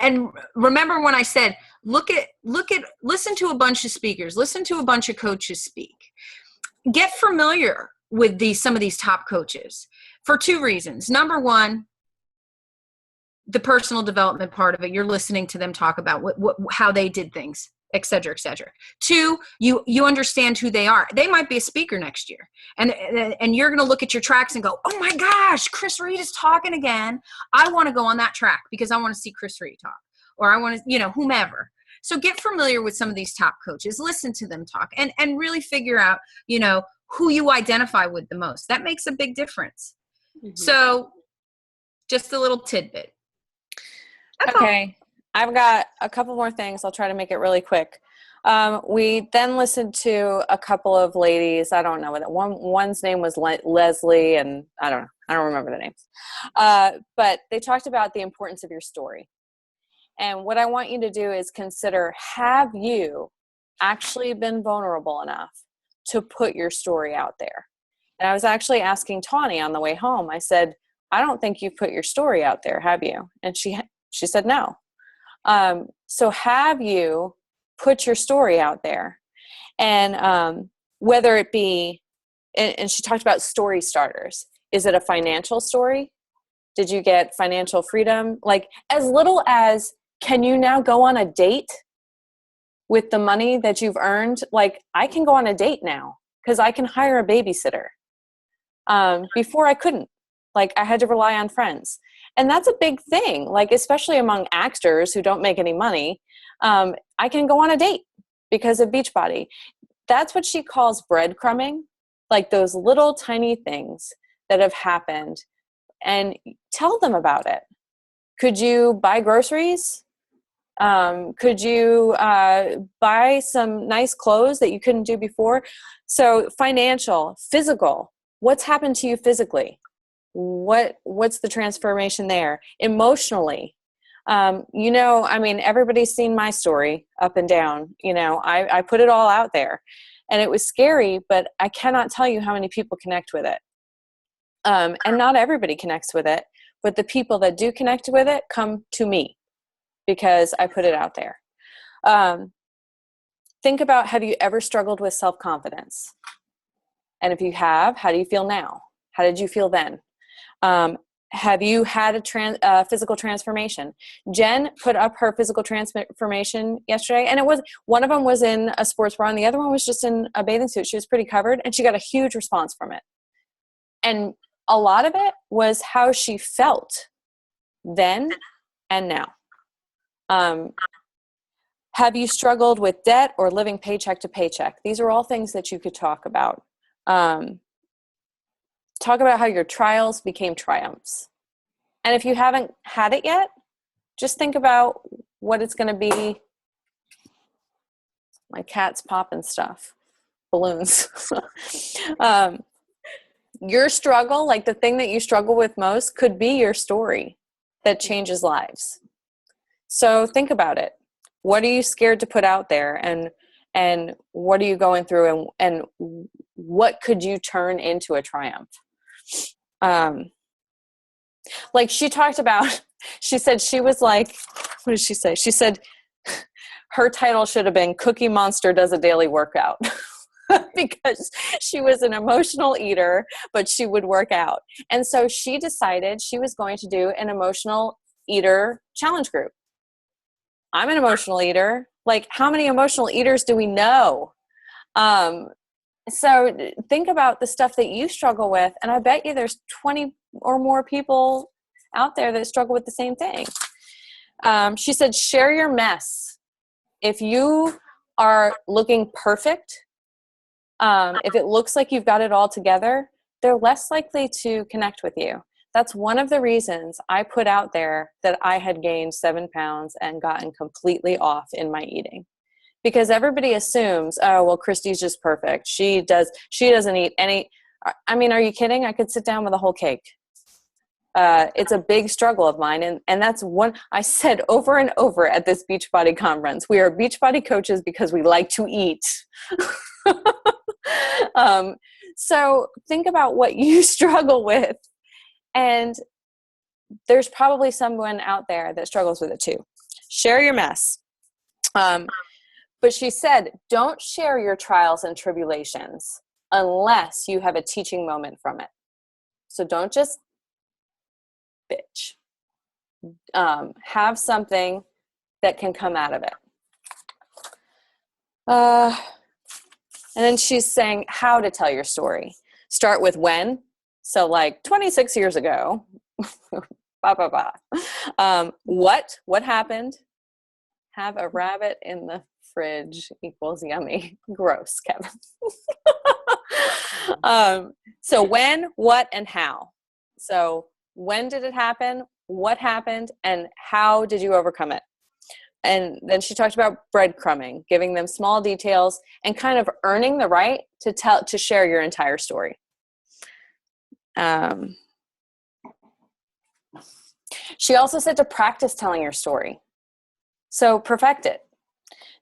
and remember when I said, listen to a bunch of speakers, listen to a bunch of coaches speak. Get familiar with some of these top coaches for 2 reasons. Number one, the personal development part of it. You're listening to them talk about how they did things, et cetera, et cetera. 2, you understand who they are. They might be a speaker next year. And you're going to look at your tracks and go, oh my gosh, Chris Reed is talking again. I want to go on that track because I want to see Chris Reed talk, or I want to, whomever. So get familiar with some of these top coaches, listen to them talk, and really figure out, who you identify with the most. That makes a big difference. Mm-hmm. So just a little tidbit. That's
okay. All. I've got a couple more things. I'll try to make it really quick. We then listened to a couple of ladies. I don't know what one's name was Leslie, and I don't remember the names. But they talked about the importance of your story. And what I want you to do is consider, have you actually been vulnerable enough to put your story out there? And I was actually asking Tawny on the way home. I said, I don't think you've put your story out there, have you? And she said no. So have you put your story out there? And whether it be, and she talked about story starters. Is it a financial story? Did you get financial freedom? Like, as little as, can you now go on a date with the money that you've earned? Like, I can go on a date now because I can hire a babysitter. Before I couldn't. Like, I had to rely on friends. And that's a big thing, like, especially among actors who don't make any money. I can go on a date because of Beachbody. That's what she calls breadcrumbing, like those little tiny things that have happened, and tell them about it. Could you buy groceries? Could you buy some nice clothes that you couldn't do before? So financial, physical, what's happened to you physically? What's the transformation there? Emotionally, everybody's seen my story up and down. I put it all out there, and it was scary, but I cannot tell you how many people connect with it. And not everybody connects with it, but the people that do connect with it come to me because I put it out there. Think about, have you ever struggled with self-confidence? And if you have, how do you feel now? How did you feel then? Have you had a physical transformation? Jen put up her physical transformation yesterday, and one of them was in a sports bra, and the other one was just in a bathing suit. She was pretty covered, and she got a huge response from it. And a lot of it was how she felt then and now. Have you struggled with debt or living paycheck to paycheck? These are all things that you could talk about. Talk about how your trials became triumphs. And if you haven't had it yet, just think about what it's going to be. My cat's popping stuff. Balloons. Your struggle, like the thing that you struggle with most, could be your story that changes lives. So think about it. What are you scared to put out there? And what are you going through? And what could you turn into a triumph? Like she talked about, she said she was like, what did she say? She said her title should have been Cookie Monster Does a Daily Workout because she was an emotional eater, but she would work out. And so she decided she was going to do an emotional eater challenge group. I'm an emotional eater. Like, how many emotional eaters do we know? So think about the stuff that you struggle with, and I bet you there's 20 or more people out there that struggle with the same thing. She said, share your mess. If you are looking perfect, if it looks like you've got it all together, they're less likely to connect with you. That's one of the reasons I put out there that I had gained 7 pounds and gotten completely off in my eating. Because everybody assumes, oh, well, Christy's just perfect. She doesn't eat any. I mean, are you kidding? I could sit down with a whole cake. It's a big struggle of mine. And that's one I said over and over at this Beachbody conference. We are Beachbody coaches because we like to eat. So think about what you struggle with. And there's probably someone out there that struggles with it too. Share your mess. But she said, don't share your trials and tribulations unless you have a teaching moment from it. So don't just bitch. Have something that can come out of it. And then she's saying how to tell your story. Start with when. So like 26 years ago. What happened? Have a rabbit in the fridge equals yummy. Gross, Kevin. So when, what, and how. So when did it happen? What happened? And how did you overcome it? And then she talked about breadcrumbing, giving them small details and kind of earning the right to share your entire story. She also said to practice telling your story. So perfect it.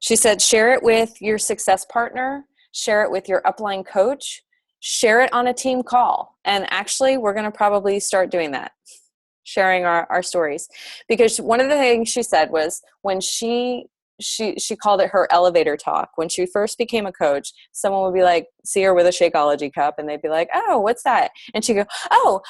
She said, share it with your success partner, share it with your upline coach, share it on a team call. And actually, we're going to probably start doing that, sharing our stories. Because one of the things she said was when she called it her elevator talk. When she first became a coach, someone would be like, see her with a Shakeology cup, and they'd be like, oh, what's that? And she'd go, oh,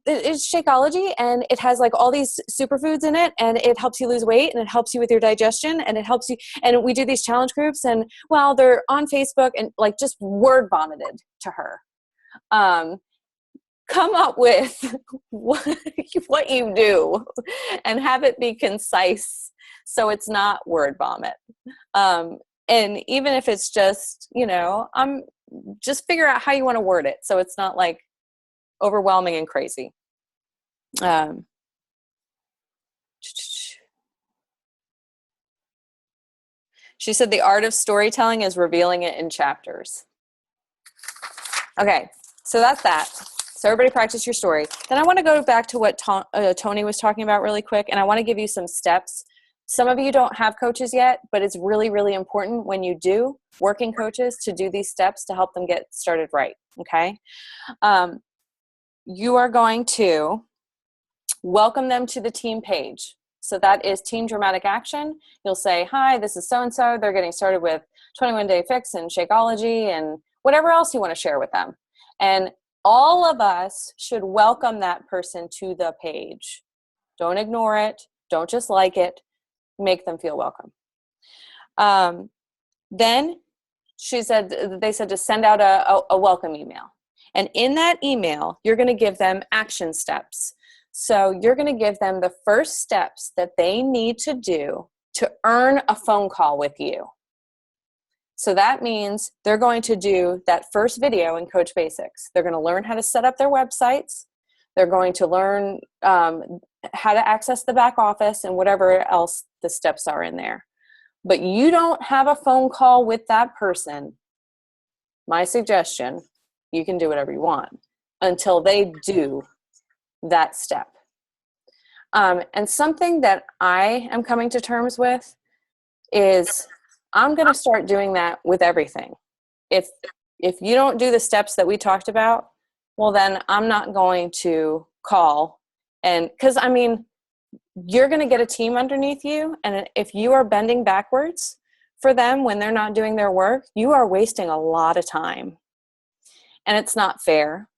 it's Shakeology, and it has like all these superfoods in it, and it helps you lose weight, and it helps you with your digestion, and it helps you, and we do these challenge groups, and well, they're on Facebook, and like just word vomited to her. Come up with what you do and have it be concise so it's not word vomit. And even if it's just, just figure out how you want to word it so it's not like overwhelming and crazy. She said the art of storytelling is revealing it in chapters. Okay, so that's that. So everybody practice your story. Then I want to go back to what Tony was talking about really quick, and I want to give you some steps. Some of you don't have coaches yet, but it's really, really important when you do, working coaches, to do these steps to help them get started right, okay? You are going to welcome them to the team page. So that is Team Dramatic Action. You'll say, hi, this is so-and-so. They're getting started with 21 Day Fix and Shakeology and whatever else you want to share with them. And all of us should welcome that person to the page. Don't ignore it. Don't just like it. Make them feel welcome. Then they said to send out a welcome email. And in that email, you're going to give them action steps. So you're going to give them the first steps that they need to do to earn a phone call with you. So that means they're going to do that first video in Coach Basics. They're going to learn how to set up their websites. They're going to learn how to access the back office and whatever else the steps are in there. But you don't have a phone call with that person. My suggestion, you can do whatever you want until they do that step. And something that I am coming to terms with is I'm going to start doing that with everything. If you don't do the steps that we talked about, well, then I'm not going to call And because, I mean, you're going to get a team underneath you. And if you are bending backwards for them when they're not doing their work, you are wasting a lot of time. And it's not fair.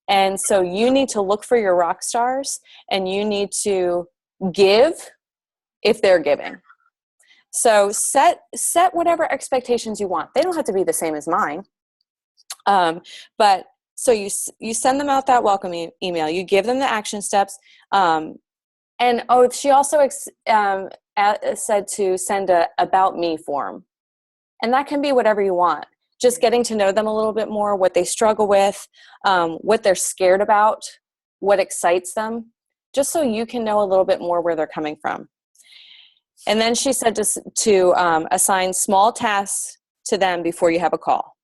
And so you need to look for your rock stars, and you need to give if they're giving. So set whatever expectations you want. They don't have to be the same as mine. But so you send them out that welcome email. You give them the action steps. And she also said to send a about me form. And that can be whatever you want. Just getting to know them a little bit more, what they struggle with, what they're scared about, what excites them, just so you can know a little bit more where they're coming from. And then she said to assign small tasks to them before you have a call.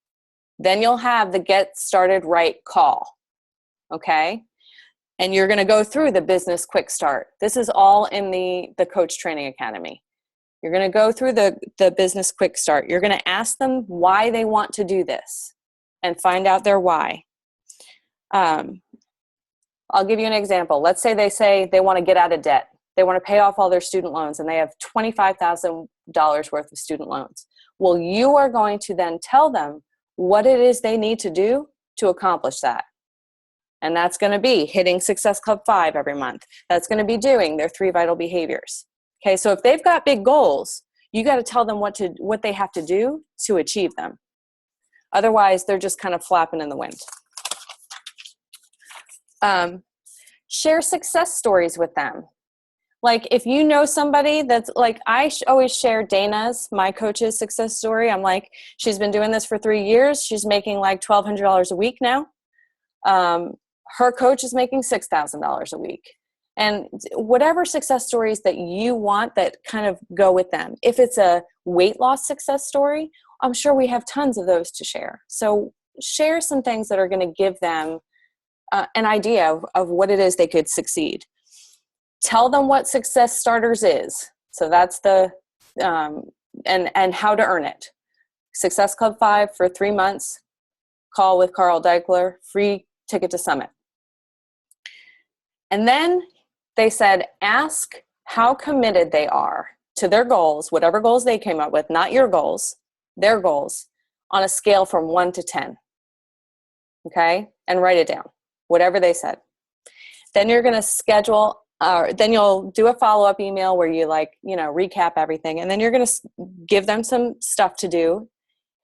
Then you'll have the get started right call, okay? And you're going to go through the business quick start. This is all in the Coach Training Academy. You're going to go through the business quick start. You're going to ask them why they want to do this and find out their why. I'll give you an example. Let's say they want to get out of debt. They want to pay off all their student loans, and they have $25,000 worth of student loans. Well, you are going to then tell them what it is they need to do to accomplish that. And that's going to be hitting Success Club 5 every month. That's going to be doing their 3 vital behaviors. Okay, so if they've got big goals, you got to tell them what they have to do to achieve them. Otherwise, they're just kind of flapping in the wind. Share success stories with them. Like if you know somebody that's like, I always share Dana's, my coach's success story. I'm like, she's been doing this for 3 years. She's making like $1,200 a week now. Her coach is making $6,000 a week. And whatever success stories that you want that kind of go with them. If it's a weight loss success story, I'm sure we have tons of those to share. So share some things that are going to give them an idea of what it is they could succeed. Tell them what Success Starters is. So that's the, and how to earn it. Success Club 5 for 3 months, call with Carl Deichler, free ticket to Summit. And then they said, ask how committed they are to their goals, whatever goals they came up with, not your goals, their goals, on a scale from 1 to 10. Okay? And write it down, whatever they said. Then you're going to schedule, then you'll do a follow-up email where you recap everything. And then you're going to give them some stuff to do.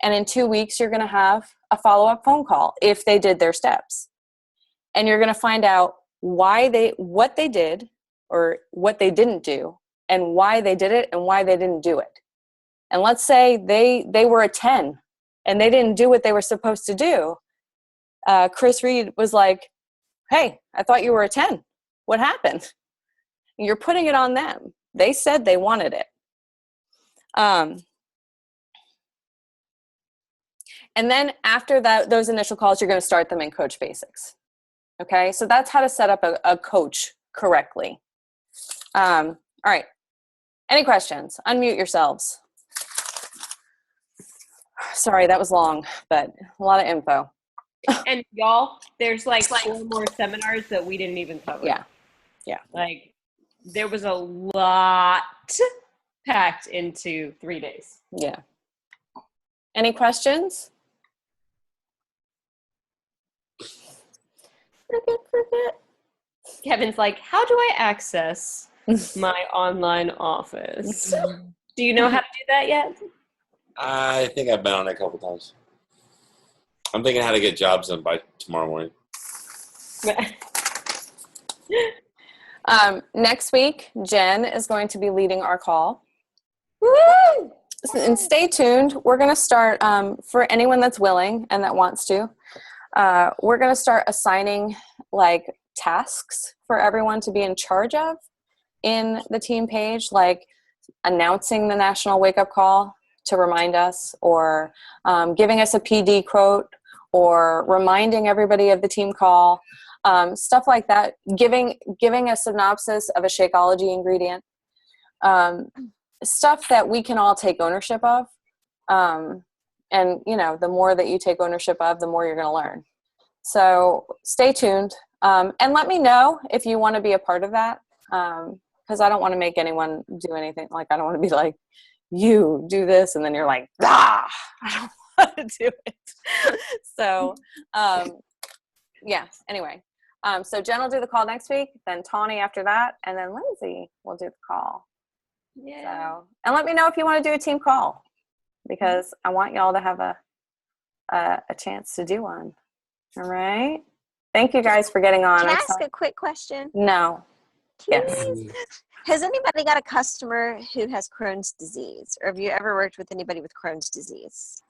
And in 2 weeks, you're going to have a follow-up phone call if they did their steps. And you're going to find out what they did or what they didn't do and why they did it and why they didn't do it. And let's say they were a 10 and they didn't do what they were supposed to do. Chris Reed was like, hey, I thought you were a 10. What happened? You're putting it on them. They said they wanted it. And then after those initial calls, you're going to start them in Coach Basics. Okay, so that's how to set up a coach correctly. All right, any questions? Unmute yourselves. Sorry, that was long, but a lot of info.
And y'all, there's like 4 more seminars that we didn't even cover.
Yeah.
Like there was a lot packed into 3 days.
Yeah. Any questions? Cricket.
Kevin's like, how do I access my online office? Do you know how to do that yet?
I think I've been on it a couple times. I'm thinking how to get jobs done by tomorrow morning.
Next week, Jen is going to be leading our call. Woo! And stay tuned. We're going to start, for anyone that's willing and that wants to, we're going to start assigning like tasks for everyone to be in charge of in the team page, like announcing the National Wake Up Call to remind us, or giving us a PD quote, or reminding everybody of the team call, stuff like that, giving a synopsis of a Shakeology ingredient, stuff that we can all take ownership of. And, the more that you take ownership of, the more you're going to learn. So stay tuned. And let me know if you want to be a part of that. Because I don't want to make anyone do anything. Like, I don't want to be like, you do this, and then you're like, I don't want to do it. So, yeah, anyway. So Jen will do the call next week, then Tawny after that, and then Lindsay will do the call.
Yeah.
So, and let me know if you want to do a team call, because I want y'all to have a chance to do one. All right. Thank you guys for getting on.
Can I
I'm
ask
sorry.
a quick question?
No. Yes.
Has anybody got a customer who has Crohn's disease? Or have you ever worked with anybody with Crohn's disease?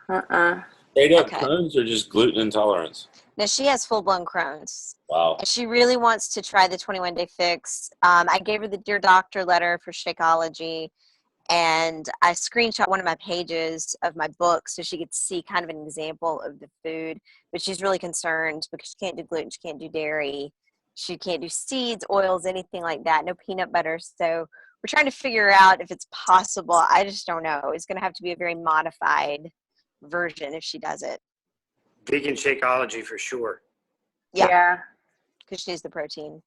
Straight up
Okay.
Crohn's or just gluten intolerance?
No, she has full-blown Crohn's.
Wow.
And she really wants to try the 21-day fix. I gave her the Dear Doctor letter for Shakeology, and I screenshot one of my pages of my book so she could see kind of an example of the food. But she's really concerned because she can't do gluten, she can't do dairy, she can't do seeds, oils, anything like that, no peanut butter. So we're trying to figure out if it's possible. I just don't know. It's going to have to be a very modified version if she does it.
Vegan Shakeology for sure.
Yeah. Because she needs the protein.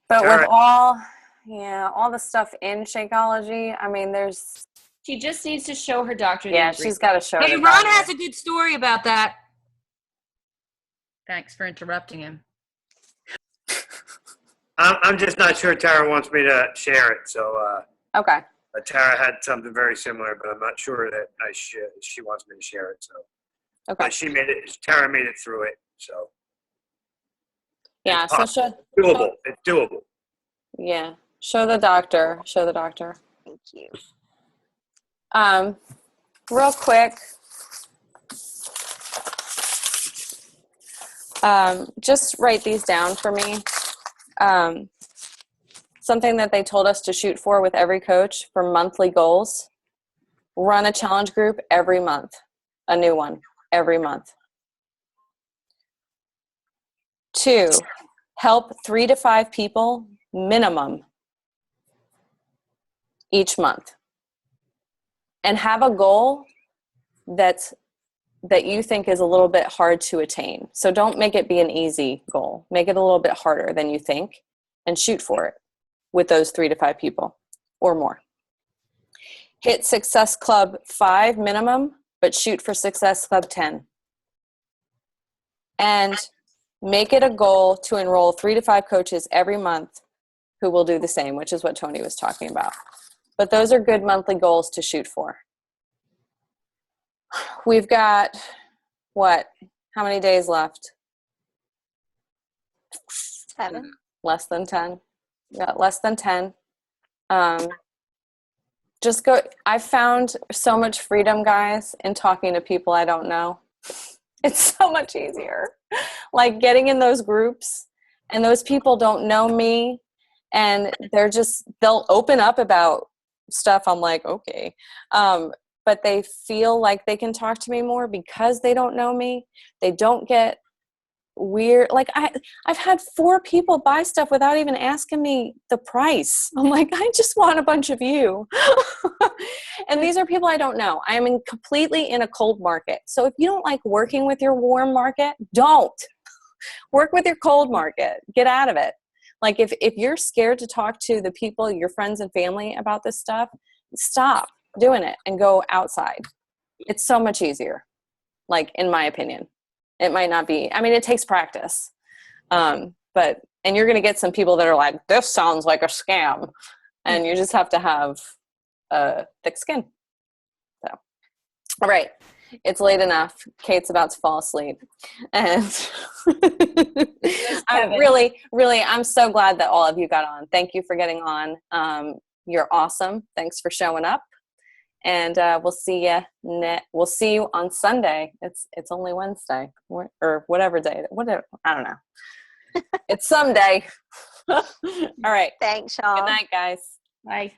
But with
Tara.
all the stuff in Shakeology, I mean, there's,
She just needs to show her doctor. the
yeah,
ingredient.
she's got to show
Hey,
the
Ron
doctor.
has a good story about that. Thanks for interrupting him.
I'm just not sure Tara wants me to share it. So
Okay.
Tara had something very similar, but I'm not sure that she wants me to share it. So,
Okay.
but she made it. Tara made it through it. So
Yeah.
it's
So
possible. Doable. It's doable.
yeah, show the doctor. Show the doctor.
Thank you.
Real quick, just write these down for me. Something that they told us to shoot for with every coach for monthly goals. Run a challenge group every month, a new one every month. 2, help 3 to 5 people minimum each month. And have a goal that you think is a little bit hard to attain. So don't make it be an easy goal. Make it a little bit harder than you think and shoot for it with those 3 to 5 people or more. Hit Success Club 5 minimum, but shoot for Success Club 10. And make it a goal to enroll 3 to 5 coaches every month who will do the same, which is what Tony was talking about. But those are good monthly goals to shoot for. We've got, how many days left?
7.
Less than 10. Yeah, less than 10. Just go. I found so much freedom, guys, in talking to people I don't know. It's so much easier. Like getting in those groups, and those people don't know me, and they'll open up about stuff. I'm like, okay. But they feel like they can talk to me more because they don't know me. They don't get weird. Like I've had 4 people buy stuff without even asking me the price. I'm like, I just want a bunch of you. And these are people I don't know. I'm completely in a cold market. So if you don't like working with your warm market, don't work with your cold market. Get out of it. Like if you're scared to talk to the people, your friends and family about this stuff, stop doing it and go outside. It's so much easier. Like in my opinion. It might not be. I mean, it takes practice. And you're going to get some people that are like, this sounds like a scam. And you just have to have thick skin. So, all right. It's late enough. Kate's about to fall asleep. And I'm I'm so glad that all of you got on. Thank you for getting on. You're awesome. Thanks for showing up. And we'll see you on Sunday. It's only Wednesday or whatever day. Whatever, I don't know. It's someday. All right.
Thanks, Sean.
Good night, guys.
Bye.